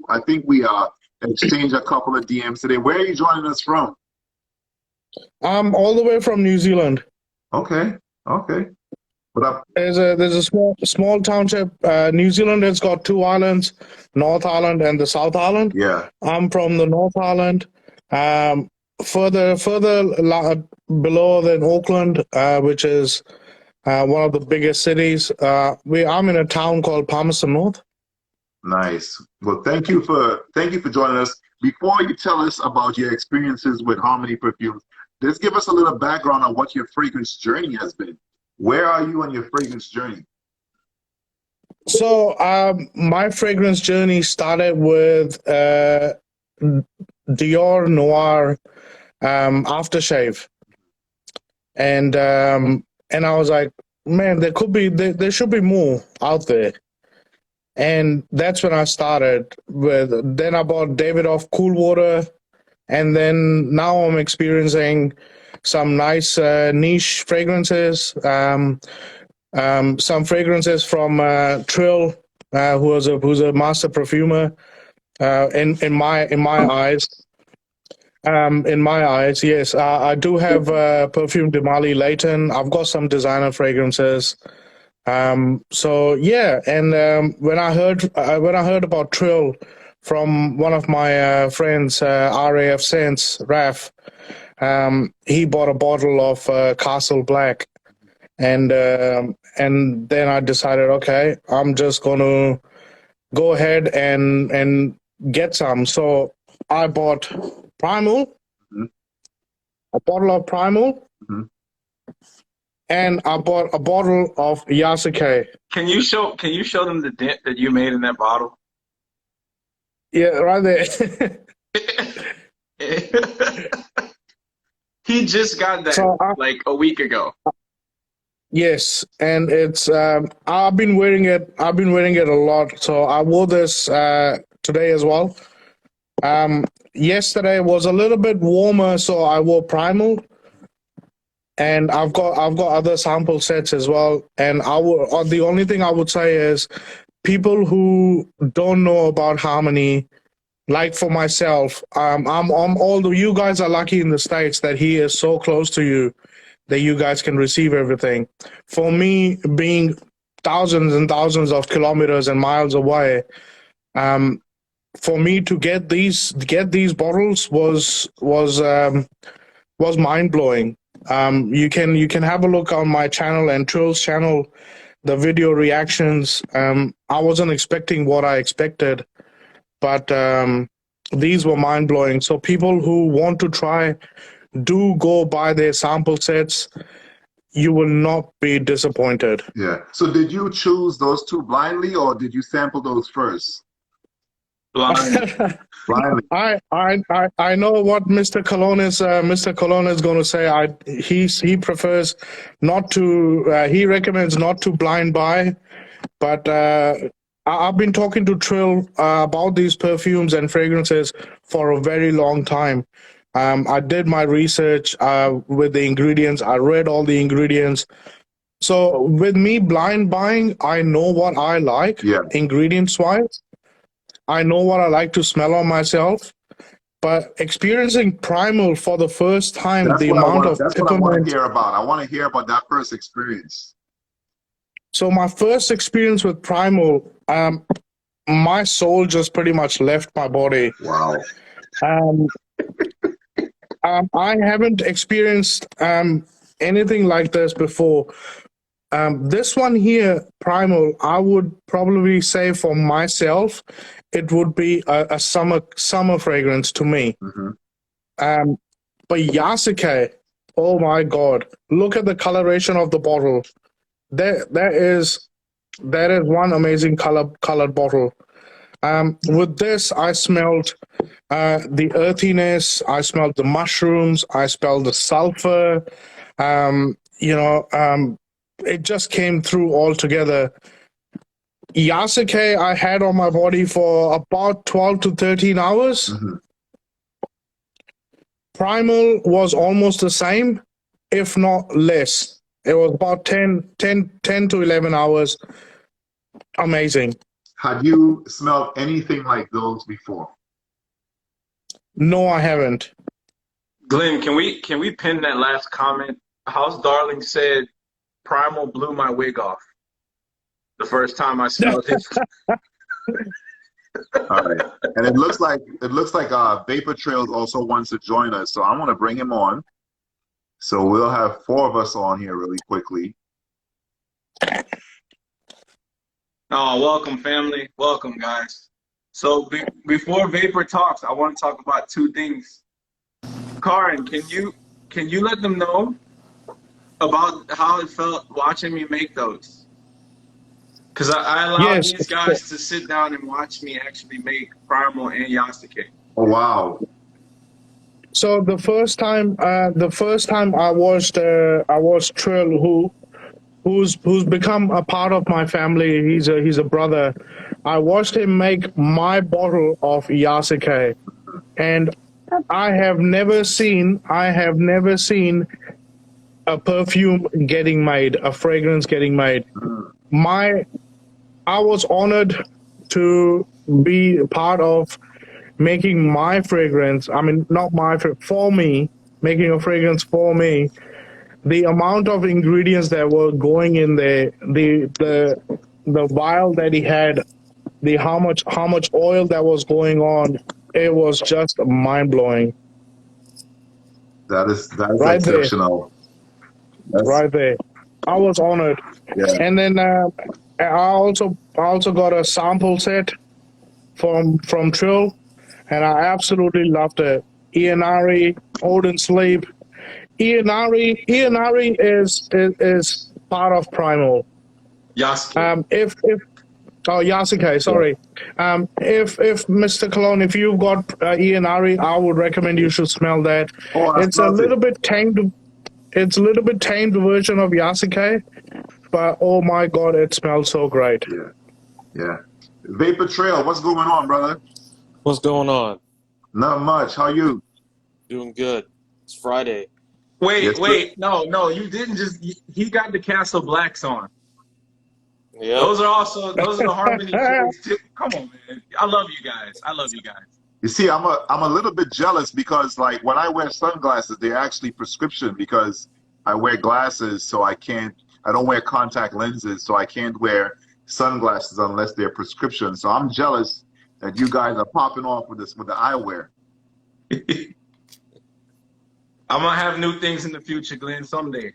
exchanged a couple of DMs today. Where are you joining us from? I'm all the way from New Zealand. Okay. What up? There's a small township. New Zealand has got 2 islands, North Island and the South Island. Yeah. I'm from the North Island. Further below than Auckland, which is one of the biggest cities. I'm in a town called Palmerston North. Nice. Well, thank you for joining us. Before you tell us about your experiences with Xarmony Perfumes, just give us a little background on what your fragrance journey has been. Where are you on your fragrance journey? So my fragrance journey started with Dior Noir aftershave, and I was like, man, there should be more out there. And that's when I started with. Then I bought Davidoff Cool Water, and then now I'm experiencing some nice niche fragrances. Some fragrances from Trill, who's a master perfumer. In my eyes. In my eyes, yes. I do have perfume de Mali Layton. I've got some designer fragrances. So yeah, and when I heard about Trill from one of my friends, RAF Sense, Raf, he bought a bottle of Castle Black, and then I decided, okay, I'm just gonna go ahead and get some. So I bought Primal, a bottle of Primal, and I bought a bottle of Yasuke. Can you show them the dent that you made in that bottle? Yeah, right there. He just got that like a week ago. Yes, and it's I've been wearing it. I've been wearing it a lot. So I wore this today as well. Yesterday was a little bit warmer, so I wore Primal, and I've got other sample sets as well. And the only thing I would say is people who don't know about Xarmony, like for myself, you guys are lucky in the States that he is so close to you that you guys can receive everything. For me, being thousands and thousands of kilometers and miles away, for me to get these bottles was mind blowing. You can have a look on my channel and Trill's channel, the video reactions. I wasn't expecting what I expected, but these were mind blowing. So people who want to try, do go buy their sample sets. You will not be disappointed. Yeah. So did you choose those two blindly, or did you sample those first? Blindly. I know what MrCologne is going to say. He prefers not to. He recommends not to blind buy, but I've been talking to Trill about these perfumes and fragrances for a very long time. I did my research with the ingredients. I read all the ingredients. So with me blind buying, I know what I like, ingredients wise. I know what I like to smell on myself. But experiencing Primal for the first time, that's the what amount of that's what I want to hear about. I want to hear about that first experience. So my first experience with Primal, my soul just pretty much left my body. Wow. I haven't experienced anything like this before. This one here, Primal, I would probably say for myself, it would be a summer fragrance to me. But Yasuke, oh my God, look at the coloration of the bottle. That is one amazing colored bottle. With this, I smelled the earthiness. I smelled the mushrooms. I smelled the sulfur. It just came through all together. Yasuke I had on my body for about 12 to 13 hours. Primal was almost the same, if not less. It was about 10 to 11 hours. Amazing. Had you smelled anything like those before? No, I haven't. Glenn, can we pin that last comment? House Darling said, Primal blew my wig off the first time I smelled it. All right, and it looks like Vapor Trails also wants to join us, so I want to bring him on. So we'll have 4 of us on here really quickly. Oh, welcome, family. Welcome, guys. So before Vapor talks, I want to talk about 2 things. Karin, can you let them know about how it felt watching me make those? Because I allowed these guys to sit down and watch me actually make Primal and Yasuke. Oh wow! So the first time I watched Trill, who's become a part of my family. He's a brother. I watched him make my bottle of Yasuke, and I have never seen a perfume getting made, a fragrance getting made. I was honored to be part of making my fragrance. I mean, not my for me, making a fragrance for me. The amount of ingredients that were going in there, the vial that he had, how much oil that was going on, it was just mind blowing. That is right exceptional. There. Right there. I was honored. Yeah. And then I also got a sample set from Trill, and I absolutely loved it. Ianari, Odin Sleep. Ianari is part of Primal. Yasuke. Oh, Yasuke, sorry. If Mr. Cologne, if you've got Ianari, I would recommend you should smell that. Oh, I It's a smelled it. little bit tamed. It's a little bit tamed version of Yasuke, but oh my god, it smells so great. Yeah. Yeah. Vapor Trail, what's going on, brother? What's going on? Not much. How you? Doing good. It's Friday. Wait, Yes, no, you didn't just. He got the Castle Blacks on. Yeah. Those are the Harmony kids too. Come on, man. I love you guys. You see, I'm a little bit jealous because like when I wear sunglasses, they're actually prescription because I wear glasses, so I don't wear contact lenses, so I can't wear sunglasses unless they're prescription. So I'm jealous that you guys are popping off with the eyewear. I'm gonna have new things in the future, Glenn. Someday.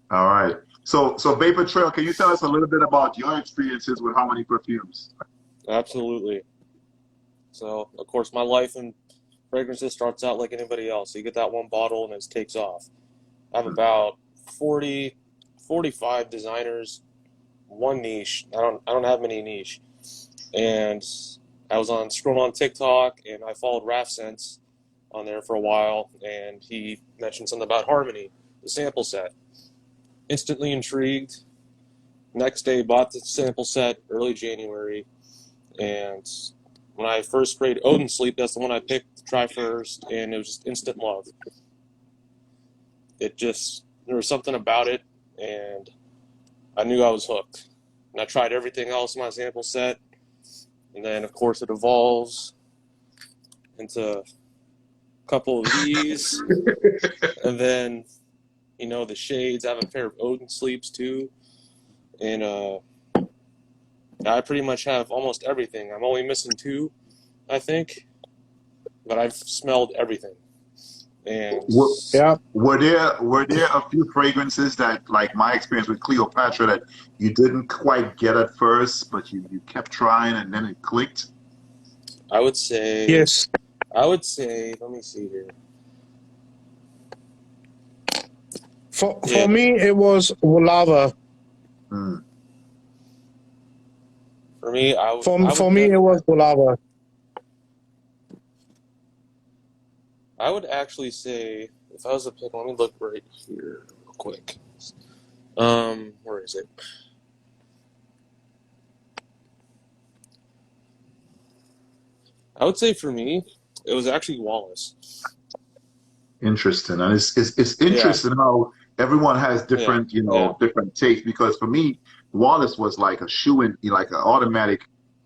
All right. So Vapor Trail, can you tell us a little bit about your experiences with Harmony Perfumes? Absolutely. So, of course, my life in fragrances starts out like anybody else. You get that one bottle and it takes off. I have about 40, 45 designers, one niche. I don't have many niche. And I was scrolling on TikTok and I followed Scents on there for a while, and he mentioned something about Harmony, the sample set. Instantly intrigued. Next day, bought the sample set early January, and when I first sprayed Odin Sleep, that's the one I picked to try first, and it was just instant love. There was something about it, and I knew I was hooked. And I tried everything else in my sample set, and then, of course, it evolves into a couple of these, and then, the shades. I have a pair of Odin Sleeps, too, and I pretty much have almost everything. I'm only missing 2, I think, but I've smelled everything. And Yeah. Were there a few fragrances that, like my experience with Cleopatra, that you didn't quite get at first, but you kept trying and then it clicked? I would say, Yes. let me see here. For me, it was lava. Mm. For me, it was lava. I would actually say, if I was to pick, let me look right here real quick. Where is it? I would say for me, it was actually Wallace. Interesting, and it's interesting how everyone has different different tastes. Because for me, Wallace was like a shoe-in, like an automatic.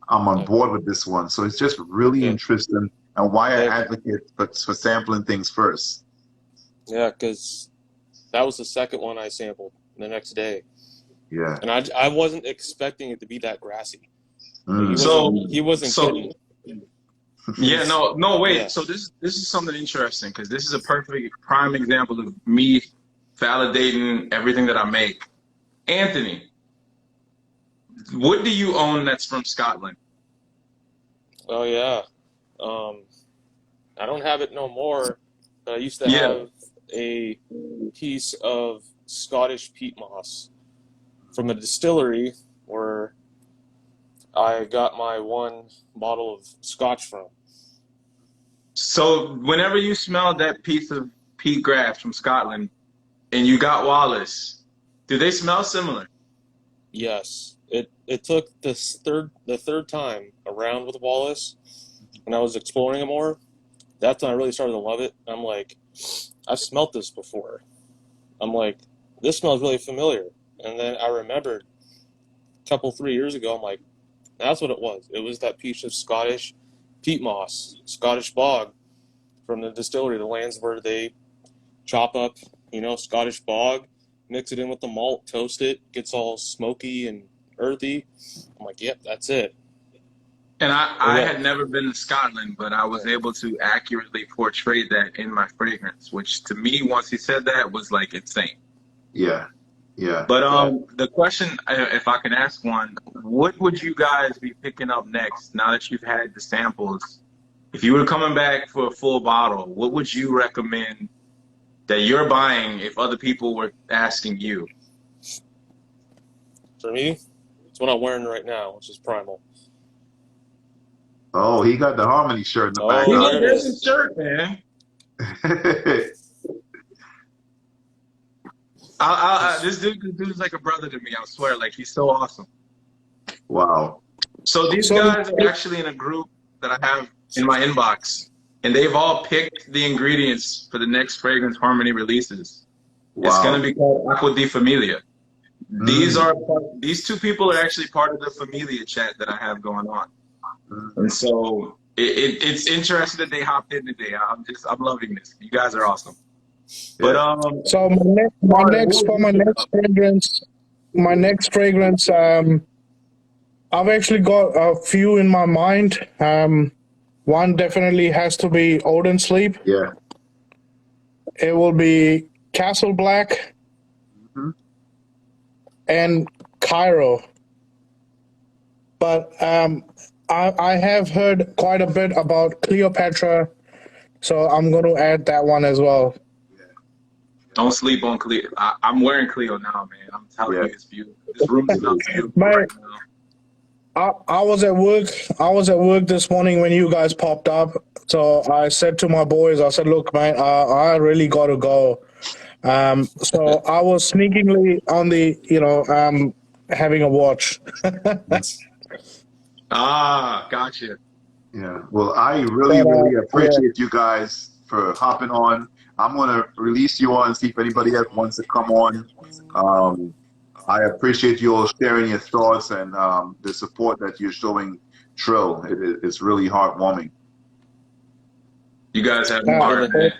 I'm on board with this one, so it's just really interesting, and why I advocate for sampling things first. Yeah, because that was the second one I sampled the next day. Yeah, and I wasn't expecting it to be that grassy. Mm. He wasn't kidding. Yeah, no, wait. Yeah. So this is something interesting because this is a perfect prime example of me validating everything that I make. Anthony, what do you own that's from Scotland? Oh yeah, I don't have it no more. But I used to have a piece of Scottish peat moss from the distillery where I got my one bottle of Scotch from. So whenever you smelled that piece of peat grass from Scotland and you got Wallace, do they smell similar? Yes. It took the third time around with Wallace, and I was exploring it more. That's when I really started to love it. I'm like, I've smelt this before. I'm like, this smells really familiar. And then I remembered a couple, 3 years ago, I'm like, that's what it was. It was that piece of Scottish peat moss, Scottish bog from the distillery, the lands where they chop up, Scottish bog, mix it in with the malt, toast it, gets all smoky and earthy. I'm like, yep, that's it. And I had never been to Scotland, but I was able to accurately portray that in my fragrance, which to me, once he said that, was like insane. Yeah. Yeah. But the question, if I can ask one, what would you guys be picking up next now that you've had the samples? If you were coming back for a full bottle, what would you recommend that you're buying if other people were asking you? For me, it's what I'm wearing right now, which is Primal. Oh, he got the Harmony shirt in the back. Oh, He Huh? there look it good in his is. shirt, man. This dude's like a brother to me. I swear, like he's so awesome. Wow. So these So, guys are actually in a group that I have in my inbox, and they've all picked the ingredients for the next fragrance Harmony releases. It's going Wow. to be called Aqua di Familia. Mm. These two people are actually part of the Familia chat that I have going on, and so it's interesting that they hopped in today. I'm loving this. You guys are awesome. But Yeah. so what my would you pick next up? fragrance, I've actually got a few in my mind. One definitely has to be Odin Sleep. Yeah. It will be Castle Black Hmm. and Cairo. But I have heard quite a bit about Cleopatra, so I'm going to add that one as well. Don't sleep on Cleo. I'm wearing Cleo now, man. I'm telling Yeah. you, it's beautiful. This room smells beautiful My right now. I was at work. I was at work this morning when you guys popped up. So I said to my boys, I said, "Look, man, I really got to go." So I was sneakingly on the, having a watch. Ah, gotcha. Yeah. Well, I really, But really yeah, appreciate you guys for hopping on. I'm gonna release you on, see if anybody else wants to come on. Um, I appreciate you all sharing your thoughts and the support that you're showing Trill. It's really heartwarming. You guys have my uh, heart, Absolutely. man.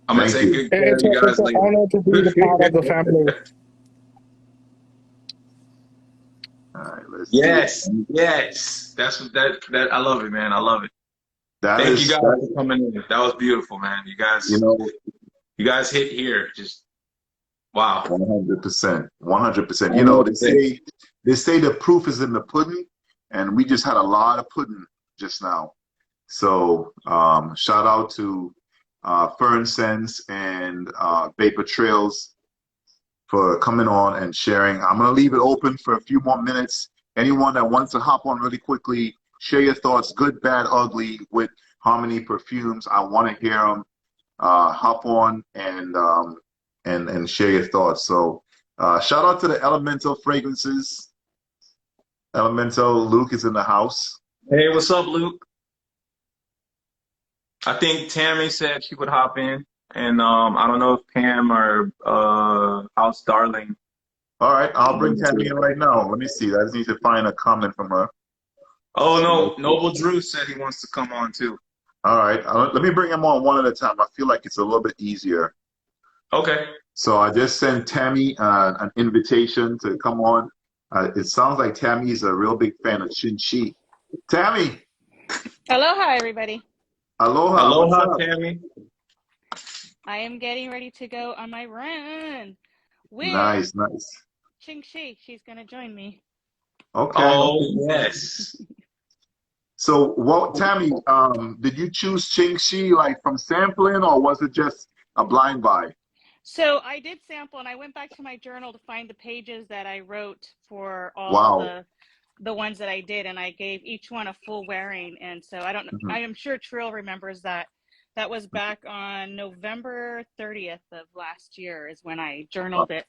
I'm gonna Thank take you. good care of you it's guys an later. honor to be the part of the family. All right, let's see. Yes, yes. That's what that I love it, man. I love it. That Thank you is guys that, for coming in. That was beautiful, man. you know, You guys hit here. Just wow. 100%. 100%. I You don't know know, what to say. they say the proof is in the pudding, and we just had a lot of pudding just now. So shout out to Fern Sense and Vapor Trails for coming on and sharing. I'm going to leave it open for a few more minutes. Anyone that wants to hop on really quickly, share your thoughts, good, bad, ugly, with Harmony Perfumes. I want to hear them. Hop on and share your thoughts. So shout out to the Elemental Fragrances. Elemental Luke is in the house. Hey, what's up, Luke? I think Tammy said she would hop in, and I don't know if Pam or House Darling. All right, I'll bring Tammy in right now. Let me see. I just need to find a comment from her. Oh no, Noble Drew said he wants to come on too. All right, let me bring him on one at a time. I feel like it's a little bit easier. Okay. So I just sent Tammy an invitation to come on. It sounds like Tammy's a real big fan of Shinchi. Tammy, Aloha, everybody. aloha. What's Aloha, up? Tammy. I am getting ready to go on my run with Nice, nice. Ching Shi. She's going to join me. Okay. Oh yes. So, what, Tammy? Did you choose Ching Shi like from sampling, or was it just a blind buy? So I did sample, and I went back to my journal to find the pages that I wrote for all Wow. the ones that I did, and I gave each one a full wearing. And so I don't know. Mhm. I am sure Trill remembers that. That was back on November 30th of last year is when I journaled it.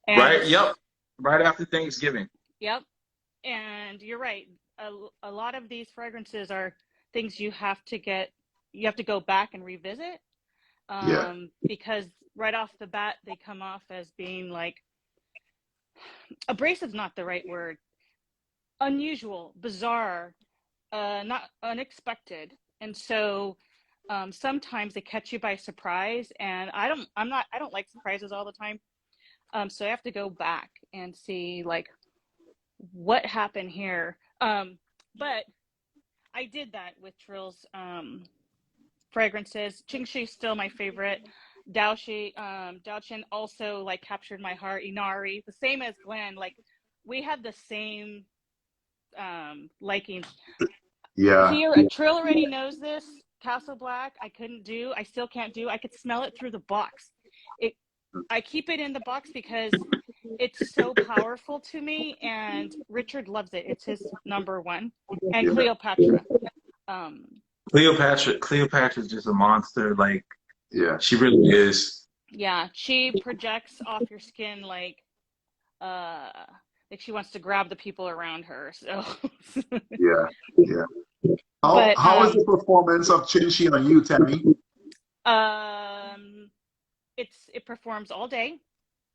And Right. Yep. Right after Thanksgiving. Yep. And you're right. A lot of these fragrances are things you have to go back and revisit Yeah. because right off the bat, they come off as being like abrasive, not the right word, unusual, bizarre, not unexpected. And so sometimes they catch you by surprise. And I don't like surprises all the time. So I have to go back and see like what happened here. But I did that with Trill's fragrances. Qingxi's still my favorite. Daochen also like captured my heart. Inari, the same as Glenn. Like we had the same likings. Yeah. Trill already knows this. Castle Black, I couldn't do. I still can't do. I could smell it through the box. I keep it in the box because it's so powerful to me, and Richard loves it. It's his number one. And Yeah. Cleopatra. Cleopatra's just a monster. Like, Yeah. she really is. Yeah, she projects off your skin like she wants to grab the people around her. So Yeah. Yeah. How is the performance of Chinchi on you, Tammy? It performs all day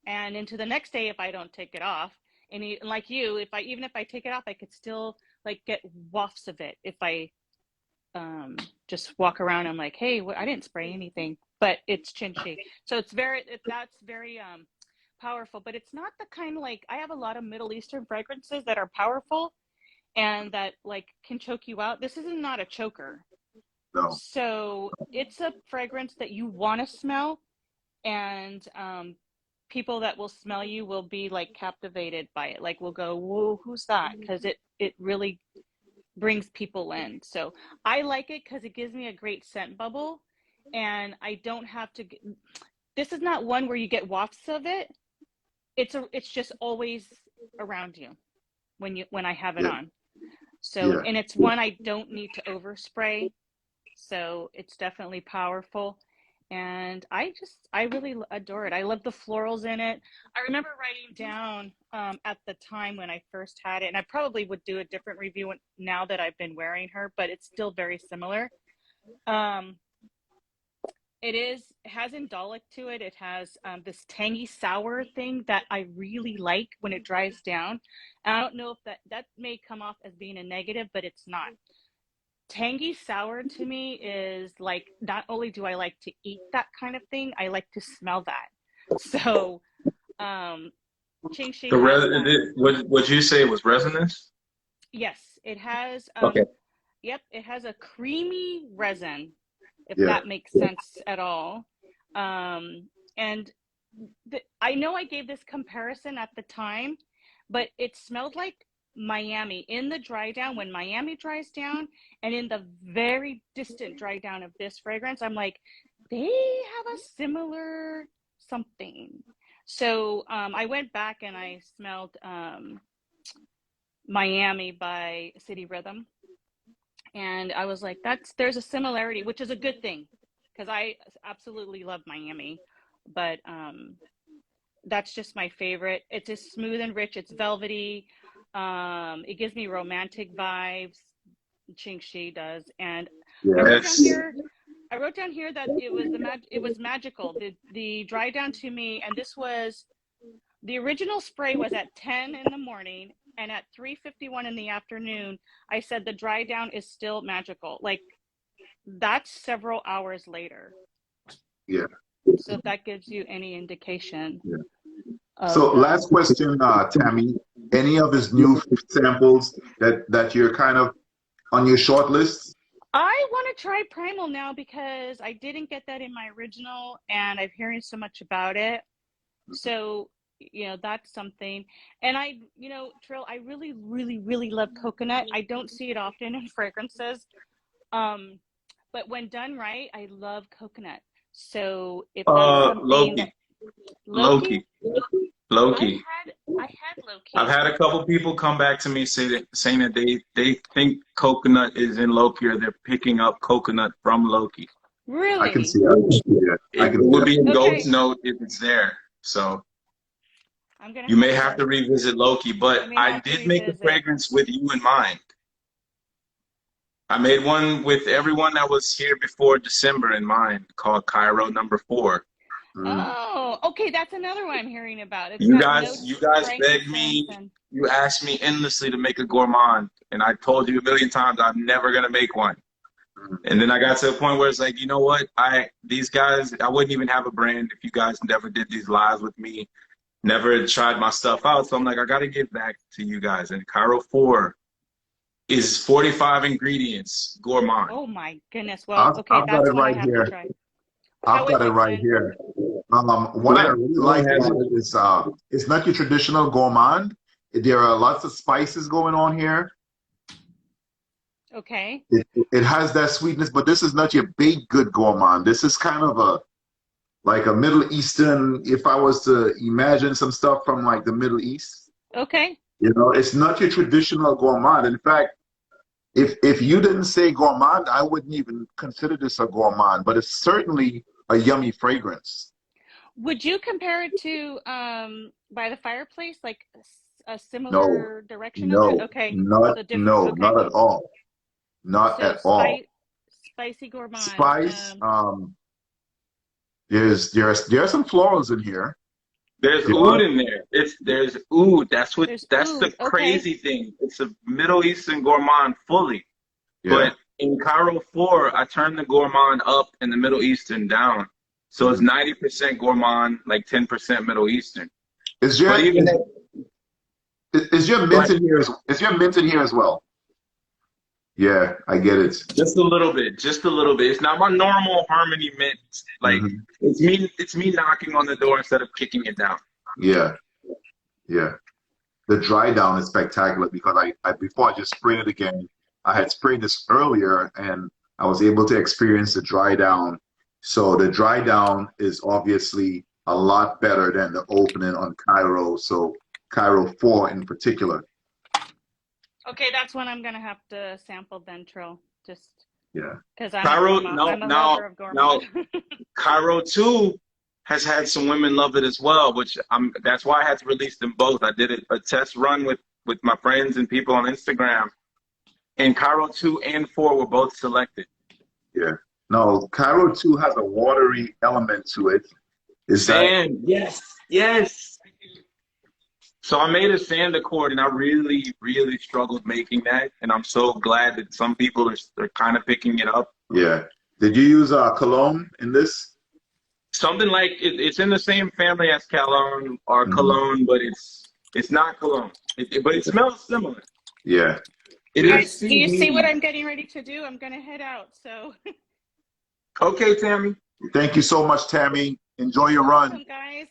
and into the next day if I don't take it off. And like you, even if I take it off, I could still like get wafts of it if I just walk around. I'm like, hey, I didn't spray anything, but it's Chinchi. So that's very powerful, but it's not the kind like I have a lot of Middle Eastern fragrances that are powerful and that like can choke you out. This is not a choker. No. So it's a fragrance that you want to smell, and people that will smell you will be like captivated by it. Like will go, whoa, who's that? Because it really brings people in. So I like it because it gives me a great scent bubble, and I don't have to. This is not one where you get wafts of it. It's just always around you when I have it on. So and it's one I don't need to overspray. So it's definitely powerful, and I really adore it. I love the florals in it. I remember writing down at the time when I first had it, and I probably would do a different review now that I've been wearing her, but it's still very similar. It has indolic to it. It has this tangy sour thing that I really like when it dries down. And I don't know if that may come off as being a negative, but it's not. Tangy sour to me is like, not only do I like to eat that kind of thing, I like to smell that. So Qingxi Would you say it was resonance? Yes, it has okay. Yep, it has a creamy resin, if that makes sense at all. And I know I gave this comparison at the time, but it smelled like Miami in the dry down, when Miami dries down, and in the very distant dry down of this fragrance, I'm like, they have a similar something. So I went back and I smelled Miami by City Rhythm, and I was like, there's a similarity, which is a good thing because I absolutely love Miami, but that's just my favorite. It's just smooth and rich. It's velvety. It gives me romantic vibes. Qingxi does, and I wrote down here that it was magical. The dry down to me, and this was the original spray was at 10 in the morning, and at 3:51 in the afternoon, I said the dry down is still magical. Like that's several hours later. Yeah. So if that gives you any indication. Yeah. So last question, Tammy, any of his new samples that you're kind of on your short list? I want to try Primal now because I didn't get that in my original, and I'm hearing so much about it. So, that's something. And Trill, I really, really, really love coconut. I don't see it often in fragrances. But when done right, I love coconut. So if that's something Loki. I had Loki. I've had a couple people come back to me saying that they think coconut is in Loki, or they're picking up coconut from Loki. Really? I can see that. Yeah, It would be a goat's note if it's there. So you may have to revisit Loki, but I did make a fragrance with you in mind. I made one with everyone that was here before December in mind, called Cairo number 4. Oh, okay. That's another one I'm hearing about. You guys begged me. You asked me endlessly to make a gourmand, and I told you a million times I'm never gonna make one. And then I got to a point where it's like, you know what? These guys, I wouldn't even have a brand if you guys never did these lives with me, never tried my stuff out. So I'm like, I gotta give back to you guys. And Cairo 4 is 45 ingredients gourmand. Oh my goodness. Well, okay, that's what I have to try. I've How is got it it, right Glenn? here. What I Glenn, really Glenn like has about it. it is it's not your traditional gourmand. There are lots of spices going on here. Okay. It has that sweetness, but this is not your baked good gourmand. This is kind of a like a Middle Eastern. If I was to imagine some stuff from like the Middle East, Okay. it's not your traditional gourmand. In fact, if you didn't say gourmand, I wouldn't even consider this a gourmand, but it's certainly a yummy fragrance. Would you compare it to By the Fireplace, like a No, similar direction of it? no, Okay. not So different. no, Okay. not at all. Not So at all. spicy gourmand. Spice, there are some florals in here. There's There oud are, in there. There's oud. There's That's the oud. Okay. crazy thing. It's a Middle Eastern gourmand fully. yeah. But in Cairo 4, I turned the gourmand up and the Middle Eastern down. So it's Mhm. 90% gourmand, like 10% Middle Eastern. Is your But even is your mint like in here is your mint in here as well? Yeah, I get it. just a little bit, just a little bit. It's not my normal Harmony mint. Like Hmm. it's me knocking on the door instead of kicking it down. Yeah, yeah. The dry down is spectacular because I before I just sprayed it again, I had sprayed this earlier and I was able to experience the dry down. So the dry down is obviously a lot better than the opening on Cairo. So Cairo 4 in particular. Okay, that's one I'm gonna have to sample then, Trill. Just Yeah. because I'm a Cairo, gourmand. no, I'm a lover of now gourmand. Cairo 2 has had some women love it as well, which that's why I had to release them both. I did a test run with my friends and people on Instagram, and Cairo 2 and 4 were both selected. Yeah. No, Cairo 2 has a watery element to it. Is that Sand, yes, yes. So I made a sand accord, and I really, really struggled making that, and I'm so glad that some people are kind of picking it up. yeah. Did you use cologne in this? Something like it's in the same family as cologne or Hmm. cologne, but it's not cologne. But it smells similar. Yeah. It Yeah. is Do you see what CBD. I'm getting ready to do? I'm gonna head out. So Okay, Tammy. Thank you so much, Tammy. Enjoy your run. welcome, guys.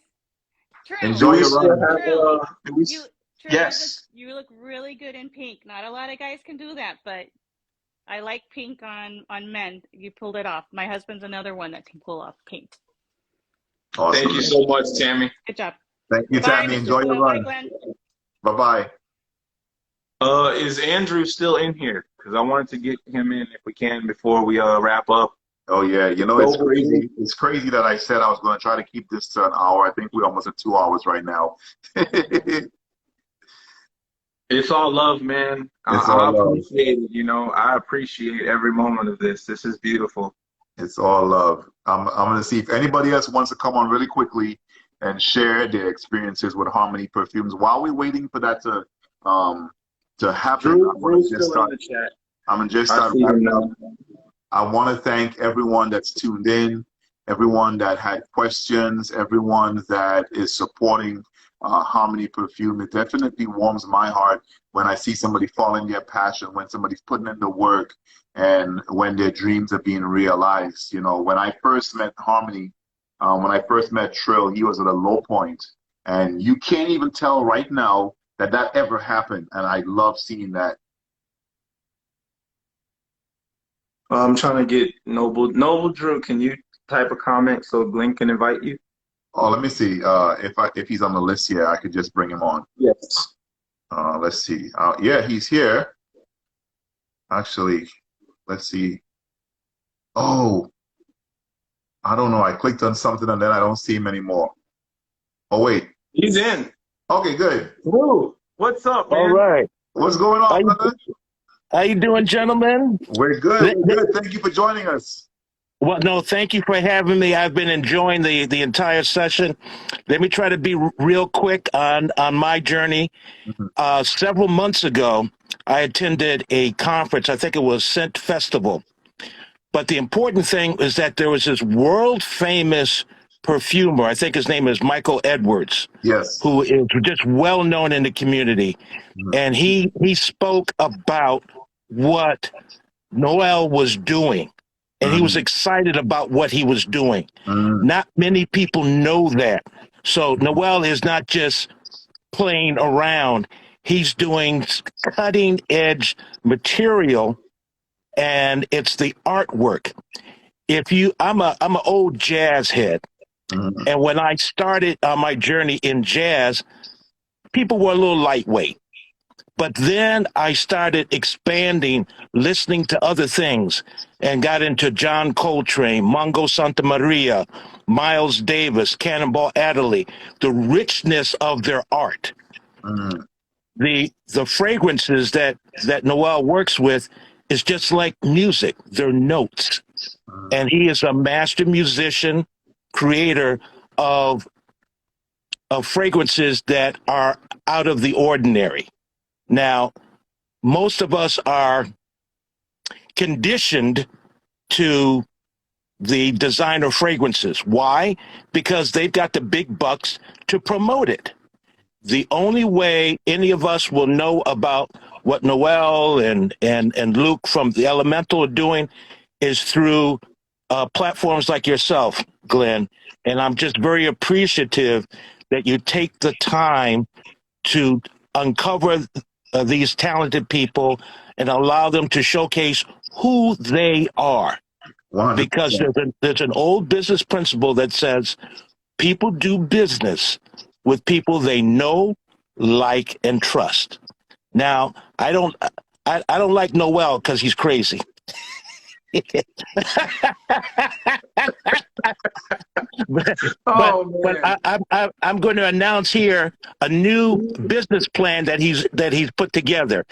Trill, Do Enjoy we your still run. have Trill, do we, Trill, yes. you look really good in pink. Not a lot of guys can do that, but I like pink on men. You pulled it off. My husband's another one that can pull off pink. Awesome. Thank you so much, Tammy. Good job. Thank you, Bye, Tammy. Mr. Enjoy your Cologne. Bye, run. Glenn. Bye-bye. Is Andrew still in here? Because I wanted to get him in if we can before we wrap up. Oh yeah, it's Over. crazy. It's crazy that I said I was going to try to keep this to an hour. I think we're almost at 2 hours right now. It's all love, man. It's I all love. appreciate it. I appreciate every moment of this. This is beautiful. It's all love. I'm going to see if anybody else wants to come on really quickly and share their experiences with Harmony Perfumes. While we're waiting for that to happen, Drew's still in the chat. I'm going to just I start see him wrapping now. up. I want to thank everyone that's tuned in, everyone that had questions, everyone that is supporting Harmony Perfume. It definitely warms my heart when I see somebody following their passion, when somebody's putting in the work, and when their dreams are being realized. When I first met Harmony, when I first met Trill, he was at a low point, and you can't even tell right now that ever happened, and I love seeing that. I'm trying to get Noble Drew. Can you type a comment so Glenn can invite you? Oh, let me see. If he's on the list here, I could just bring him on. Yes. Let's see. Yeah, he's here. Actually, let's see. Oh, I don't know. I clicked on something and then I don't see him anymore. Oh, wait. He's in. Okay, good. Drew, what's up, man? All right. What's going on, brother? How you doing, gentlemen? We're good. We're good. Thank you for joining us. Well, no, thank you for having me. I've been enjoying the entire session. Let me try to be real quick on my journey. Mhm. Several months ago, I attended a conference. I think it was Scent Festival. But the important thing is that there was this world famous perfumer. I think his name is Michael Edwards, Yes. who is just well known in the community. Mhm. And he spoke about what Noel was doing. and he was excited about what he was doing. Not many people know that. So Noel is not just playing around. He's doing cutting edge material, and it's the artwork. I'm an old jazz head. And when I started on my journey in jazz, people were a little lightweight. But then I started expanding, listening to other things, and got into John Coltrane, Mongo Santa Maria, Miles Davis, Cannonball Adderley, the richness of their art. The fragrances that Noel works with is just like music. They're notes. And he is a master musician, creator of fragrances that are out of the ordinary. Now, most of us are conditioned to the designer fragrances. Why? Because they've got the big bucks to promote it. The only way any of us will know about what Noel and Luke from The Elemental are doing is through platforms like yourself, Glenn. And I'm just very appreciative that you take the time to uncover these talented people and allow them to showcase who they are. 100%. Because there's an old business principle that says people do business with people they know, like, and trust. Now, I don't like Noel because he's crazy. but I'm going to announce here a new business plan that he's put together.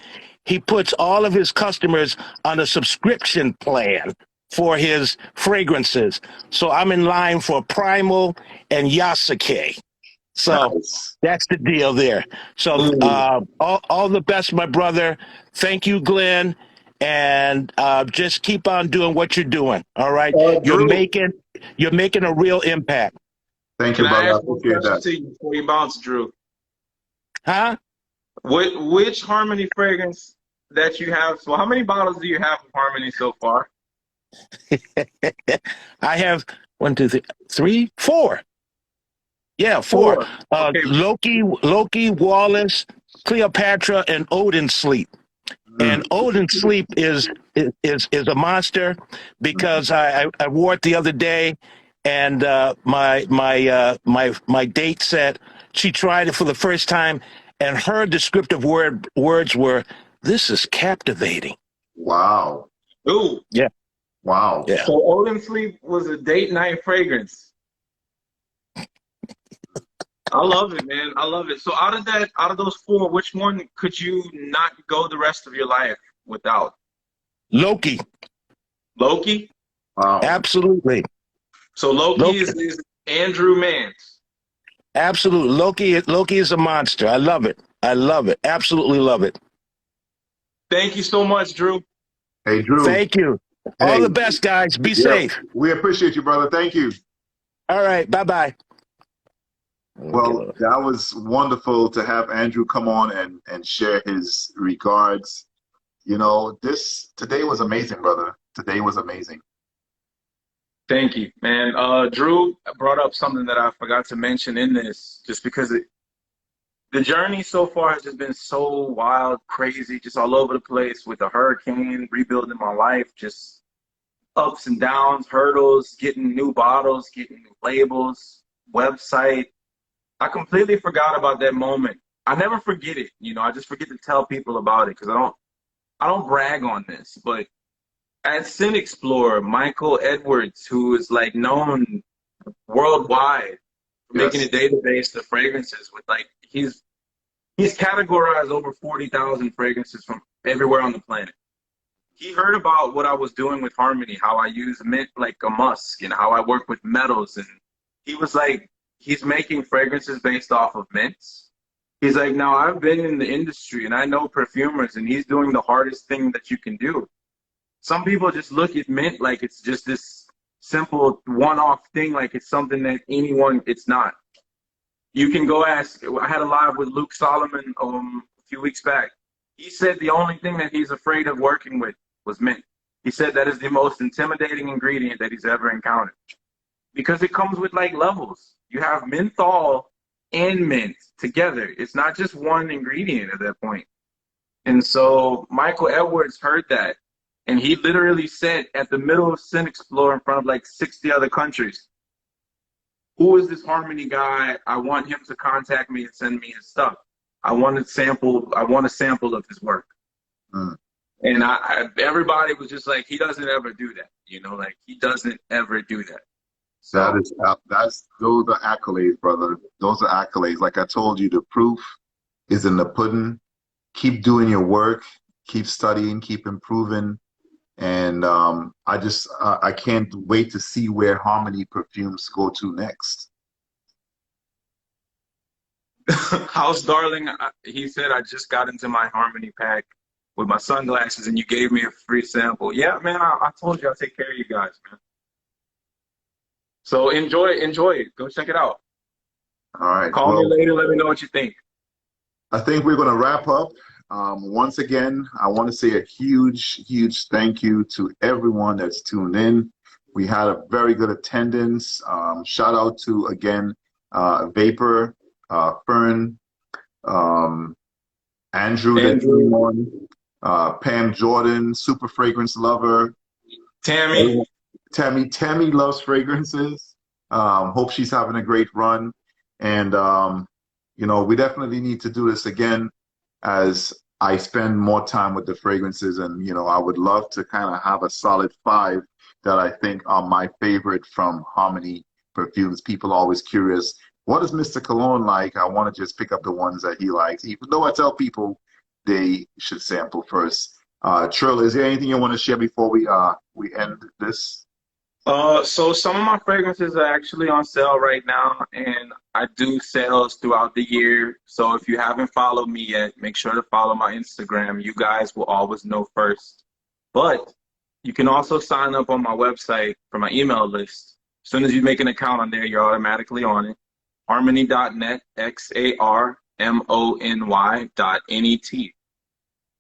He puts all of his customers on a subscription plan for his fragrances. So I'm in line for Primal and Yasuke. So nice. That's the deal there. So all the best, my brother. Thank you, Glenn. And just keep on doing what you're doing. All right. You're making a real impact. Thank you, brother. Can I ask one question to you before you bounce, Drew? Huh? Which Xarmony fragrance that you have? So how many bottles do you have of Xarmony so far? I have 1, 2, 3, 4. Yeah, 4. Okay. Loki, Wallace, Cleopatra, and Odin Sleep. And Odin Sleep is a monster because I wore it the other day, and my date said she tried it for the first time, and her descriptive words were, "This is captivating." Wow. Ooh. Yeah. Wow. Yeah. So Odin Sleep was a date night fragrance. I love it, man. I love it. So out of those 4, which one could you not go the rest of your life without? Loki. Loki? Wow. Absolutely. So Loki. is Andrew Mann's. Absolutely. Loki is a monster. I love it. I love it. Absolutely love it. Thank you so much, Drew. Hey, Drew. Thank you. Hey. All the best, guys. Be safe. We appreciate you, brother. Thank you. All right. Bye-bye. Well, that was wonderful to have Andrew come on and share his regards. You know, today was amazing, brother. Today was amazing. Thank you, man. Drew brought up something that I forgot to mention in this, just because the journey so far has just been so wild, crazy, just all over the place with the hurricane, rebuilding my life, just ups and downs, hurdles, getting new bottles, getting new labels, website. I completely forgot about that moment. I never forget it. You know, I just forget to tell people about it because I don't brag on this. But at Scent Explorer, Michael Edwards, who is like known worldwide for making a database of fragrances with like he's categorized over 40,000 fragrances from everywhere on the planet. He heard about what I was doing with Xarmony, how I use mint like a musk and how I work with metals, and he was like, he's making fragrances based off of mints. He's like, now I've been in the industry and I know perfumers, and he's doing the hardest thing that you can do. Some people just look at mint like it's just this simple one-off thing, like it's something that it's not. You can go ask, I had a live with Luke Solomon a few weeks back. He said the only thing that he's afraid of working with was mint. He said that is the most intimidating ingredient that he's ever encountered because it comes with like levels. You have menthol and mint together. It's not just one ingredient at that point. And so Michael Edwards heard that, and he literally said at the middle of Scent Explore in front of like 60 other countries, who is this Xarmony guy? I want him to contact me and send me his stuff. I want a sample of his work. Mm. And everybody was just like, he doesn't ever do that. You know, like he doesn't ever do that. So Those are accolades, brother. Those are accolades. Like I told you, the proof is in the pudding. Keep doing your work, keep studying, keep improving. And I can't wait to see where Xarmony Perfumes go to next. House Darling, he said, I just got into my Xarmony pack with my sunglasses and you gave me a free sample. Yeah, man, I told you I'll take care of you guys, man. So enjoy it. Go check it out. All right. Call me later. Let me know what you think. I think we're going to wrap up. Once again, I want to say a huge, huge thank you to everyone that's tuned in. We had a very good attendance. Shout out to, again, Vapor, Fern, Andrew, Pam Jordan, Super Fragrance Lover. Tammy loves fragrances. Hope she's having a great run. And, you know, we definitely need to do this again as I spend more time with the fragrances. And, you know, I would love to kind of have a solid 5 that I think are my favorite from Xarmony Perfumes. People are always curious, what is Mr. Cologne like? I want to just pick up the ones that he likes, even though I tell people they should sample first. Trill, is there anything you want to share before we end this? So some of my fragrances are actually on sale right now, and I do sales throughout the year. So if you haven't followed me yet, make sure to follow my Instagram. You guys will always know first. But you can also sign up on my website for my email list. As soon as you make an account on there, you're automatically on it. Xarmony.net, XARMONY.net.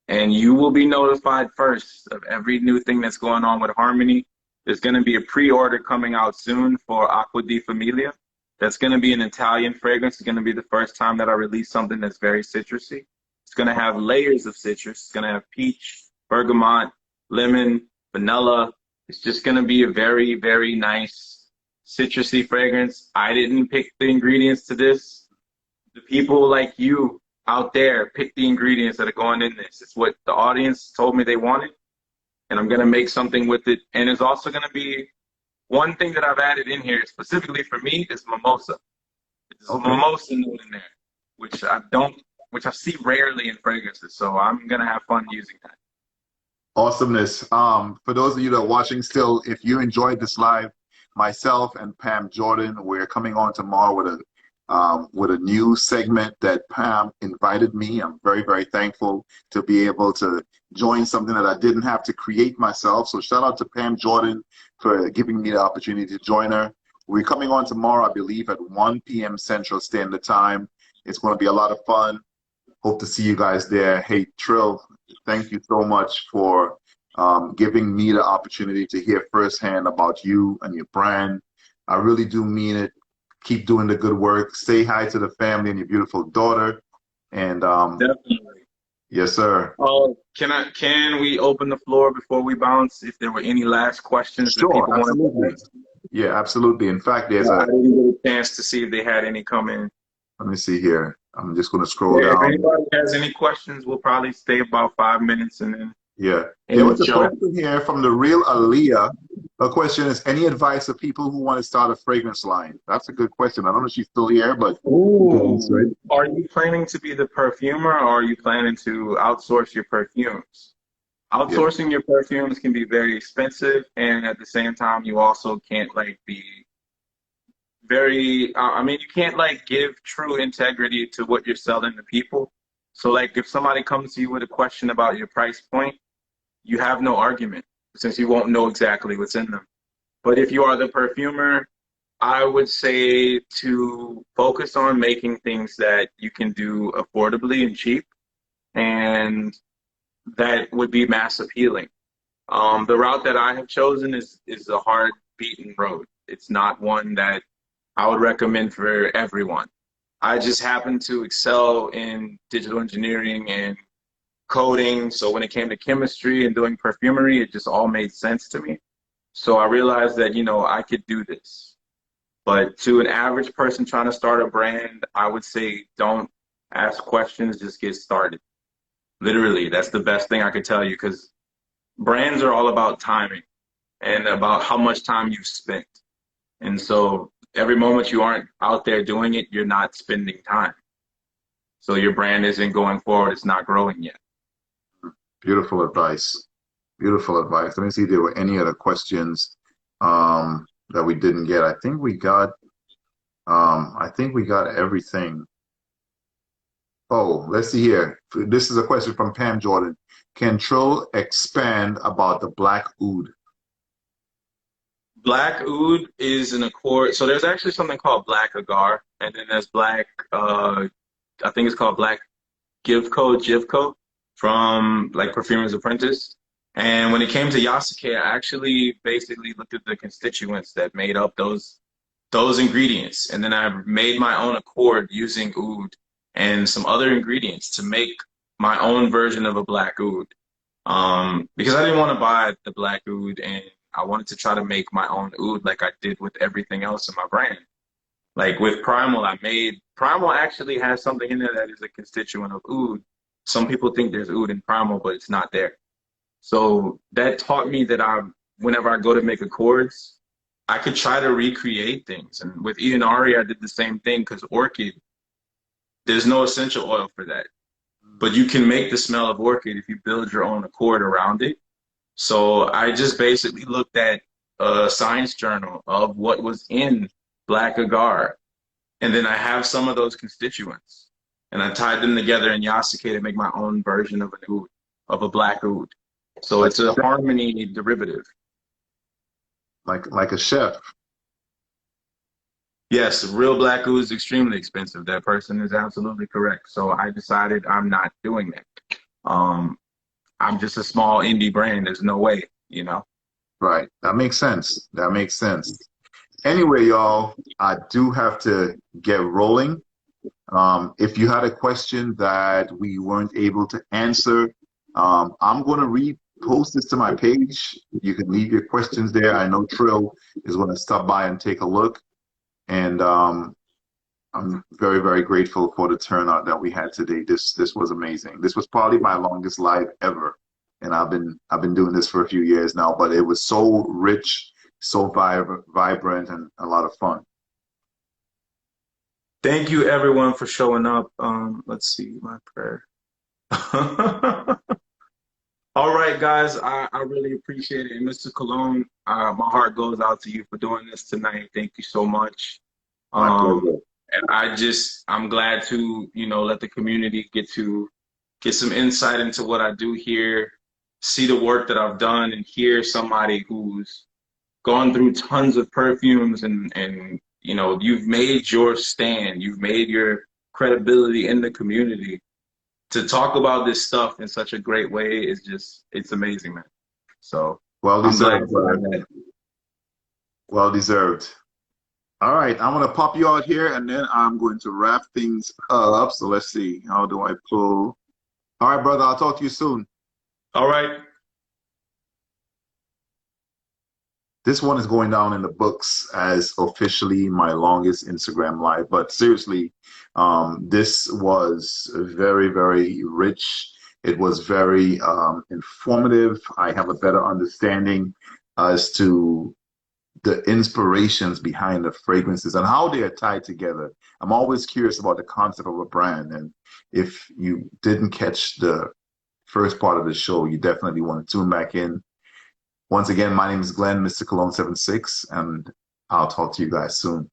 And you will be notified first of every new thing that's going on with Xarmony. There's going to be a pre-order coming out soon for Acqua di Famiglia. That's going to be an Italian fragrance. It's going to be the first time that I release something that's very citrusy. It's going to have layers of citrus. It's going to have peach, bergamot, lemon, vanilla. It's just going to be a very, very nice citrusy fragrance. I didn't pick the ingredients to this. The people like you out there pick the ingredients that are going in this. It's what the audience told me they wanted. And I'm going to make something with it. And it's also going to be one thing that I've added in here specifically for me is mimosa. There's a mimosa note in there, which I see rarely in fragrances. So I'm going to have fun using that. Awesomeness. For those of you that are watching still, if you enjoyed this live, myself and Pam Jordan, we're coming on tomorrow with a new segment that Pam invited me. I'm very, very thankful to be able to join something that I didn't have to create myself. So shout out to Pam Jordan for giving me the opportunity to join her. We're coming on tomorrow, I believe, at 1 p.m. Central Standard Time. It's going to be a lot of fun. Hope to see you guys there. Hey, Trill, thank you so much for giving me the opportunity to hear firsthand about you and your brand. I really do mean it. Keep doing the good work. Say hi to the family and your beautiful daughter. And definitely. Yes, sir. Can we open the floor before we bounce? If there were any last questions that people wanted to ask? Yeah, absolutely. In fact, I didn't get a chance to see if they had any come in. Let me see here. I'm just going to scroll down. If anybody has any questions, we'll probably stay about 5 minutes and then. Yeah. There was a question here from the real Aaliyah. The question is, any advice for people who want to start a fragrance line? That's a good question. I don't know if she's still here, but. Ooh. Are you planning to be the perfumer, or are you planning to outsource your perfumes? Outsourcing your perfumes can be very expensive, and at the same time, you also can't be very, you can't give true integrity to what you're selling to people. So if somebody comes to you with a question about your price point, you have no argument since you won't know exactly what's in them. But if you are the perfumer, I would say to focus on making things that you can do affordably and cheap, and that would be mass appealing. The route that I have chosen is a hard beaten road. It's not one that I would recommend for everyone. I just happen to excel in digital engineering and coding. So when it came to chemistry and doing perfumery, it just all made sense to me. So I realized that, you know, I could do this. But to an average person trying to start a brand, I would say don't ask questions, just get started. Literally, that's the best thing I could tell you, because brands are all about timing and about how much time you've spent. And so every moment you aren't out there doing it, you're not spending time. So your brand isn't going forward, it's not growing yet. Beautiful advice. Beautiful advice. Let me see if there were any other questions that we didn't get. I think we got everything. Oh, let's see here. This is a question from Pam Jordan. Can Trill expand about the black oud? Black oud is an accord. So there's actually something called black agar, and then there's black, I think it's called black Givco from like Perfumer's Apprentice. And when it came to Yasuke, I actually basically looked at the constituents that made up those ingredients. And then I made my own accord using oud and some other ingredients to make my own version of a black oud. Because I didn't want to buy the black oud, and I wanted to try to make my own oud like I did with everything else in my brand. Like with Primal, Primal actually has something in there that is a constituent of oud. Some people think there's oud in Primal, but it's not there. So that taught me that whenever I go to make accords, I could try to recreate things. And with Ianari, I did the same thing, because orchid, there's no essential oil for that. But you can make the smell of orchid if you build your own accord around it. So I just basically looked at a science journal of what was in black agar. And then I have some of those constituents. And I tied them together in Yasuke to make my own version of an oud, of a black oud. So it's a Xarmony derivative. Like a chef. Yes, real black oud is extremely expensive. That person is absolutely correct. So I decided I'm not doing that. I'm just a small indie brand. There's no way, you know? Right. That makes sense. That makes sense. Anyway, y'all, I do have to get rolling. If you had a question that we weren't able to answer, I'm going to repost this to my page. You can leave your questions there. I know Trill is going to stop by and take a look. And I'm very, very grateful for the turnout that we had today. This was amazing. This was probably my longest live ever. And I've been doing this for a few years now, but it was so rich, so vibrant, and a lot of fun. Thank you, everyone, for showing up. Let's see, my prayer. All right, guys, I really appreciate it. And Mr. Cologne, my heart goes out to you for doing this tonight. Thank you so much. And I'm glad to, you know, let the community get some insight into what I do here, see the work that I've done, and hear somebody who's gone through tons of perfumes and you know, you've made your stand, you've made your credibility in the community. To talk about this stuff in such a great way is just, it's amazing, man. So well deserved. Well deserved. All right, I'm gonna pop you out here, and then I'm going to wrap things up. So let's see, how do I pull? All right, brother, I'll talk to you soon. All right. This one is going down in the books as officially my longest Instagram live, but seriously, this was very, very rich. It was very informative. I have a better understanding as to the inspirations behind the fragrances and how they are tied together. I'm always curious about the concept of a brand, and if you didn't catch the first part of the show, you definitely want to tune back in. Once again, my name is Glenn, MrCologne76, and I'll talk to you guys soon.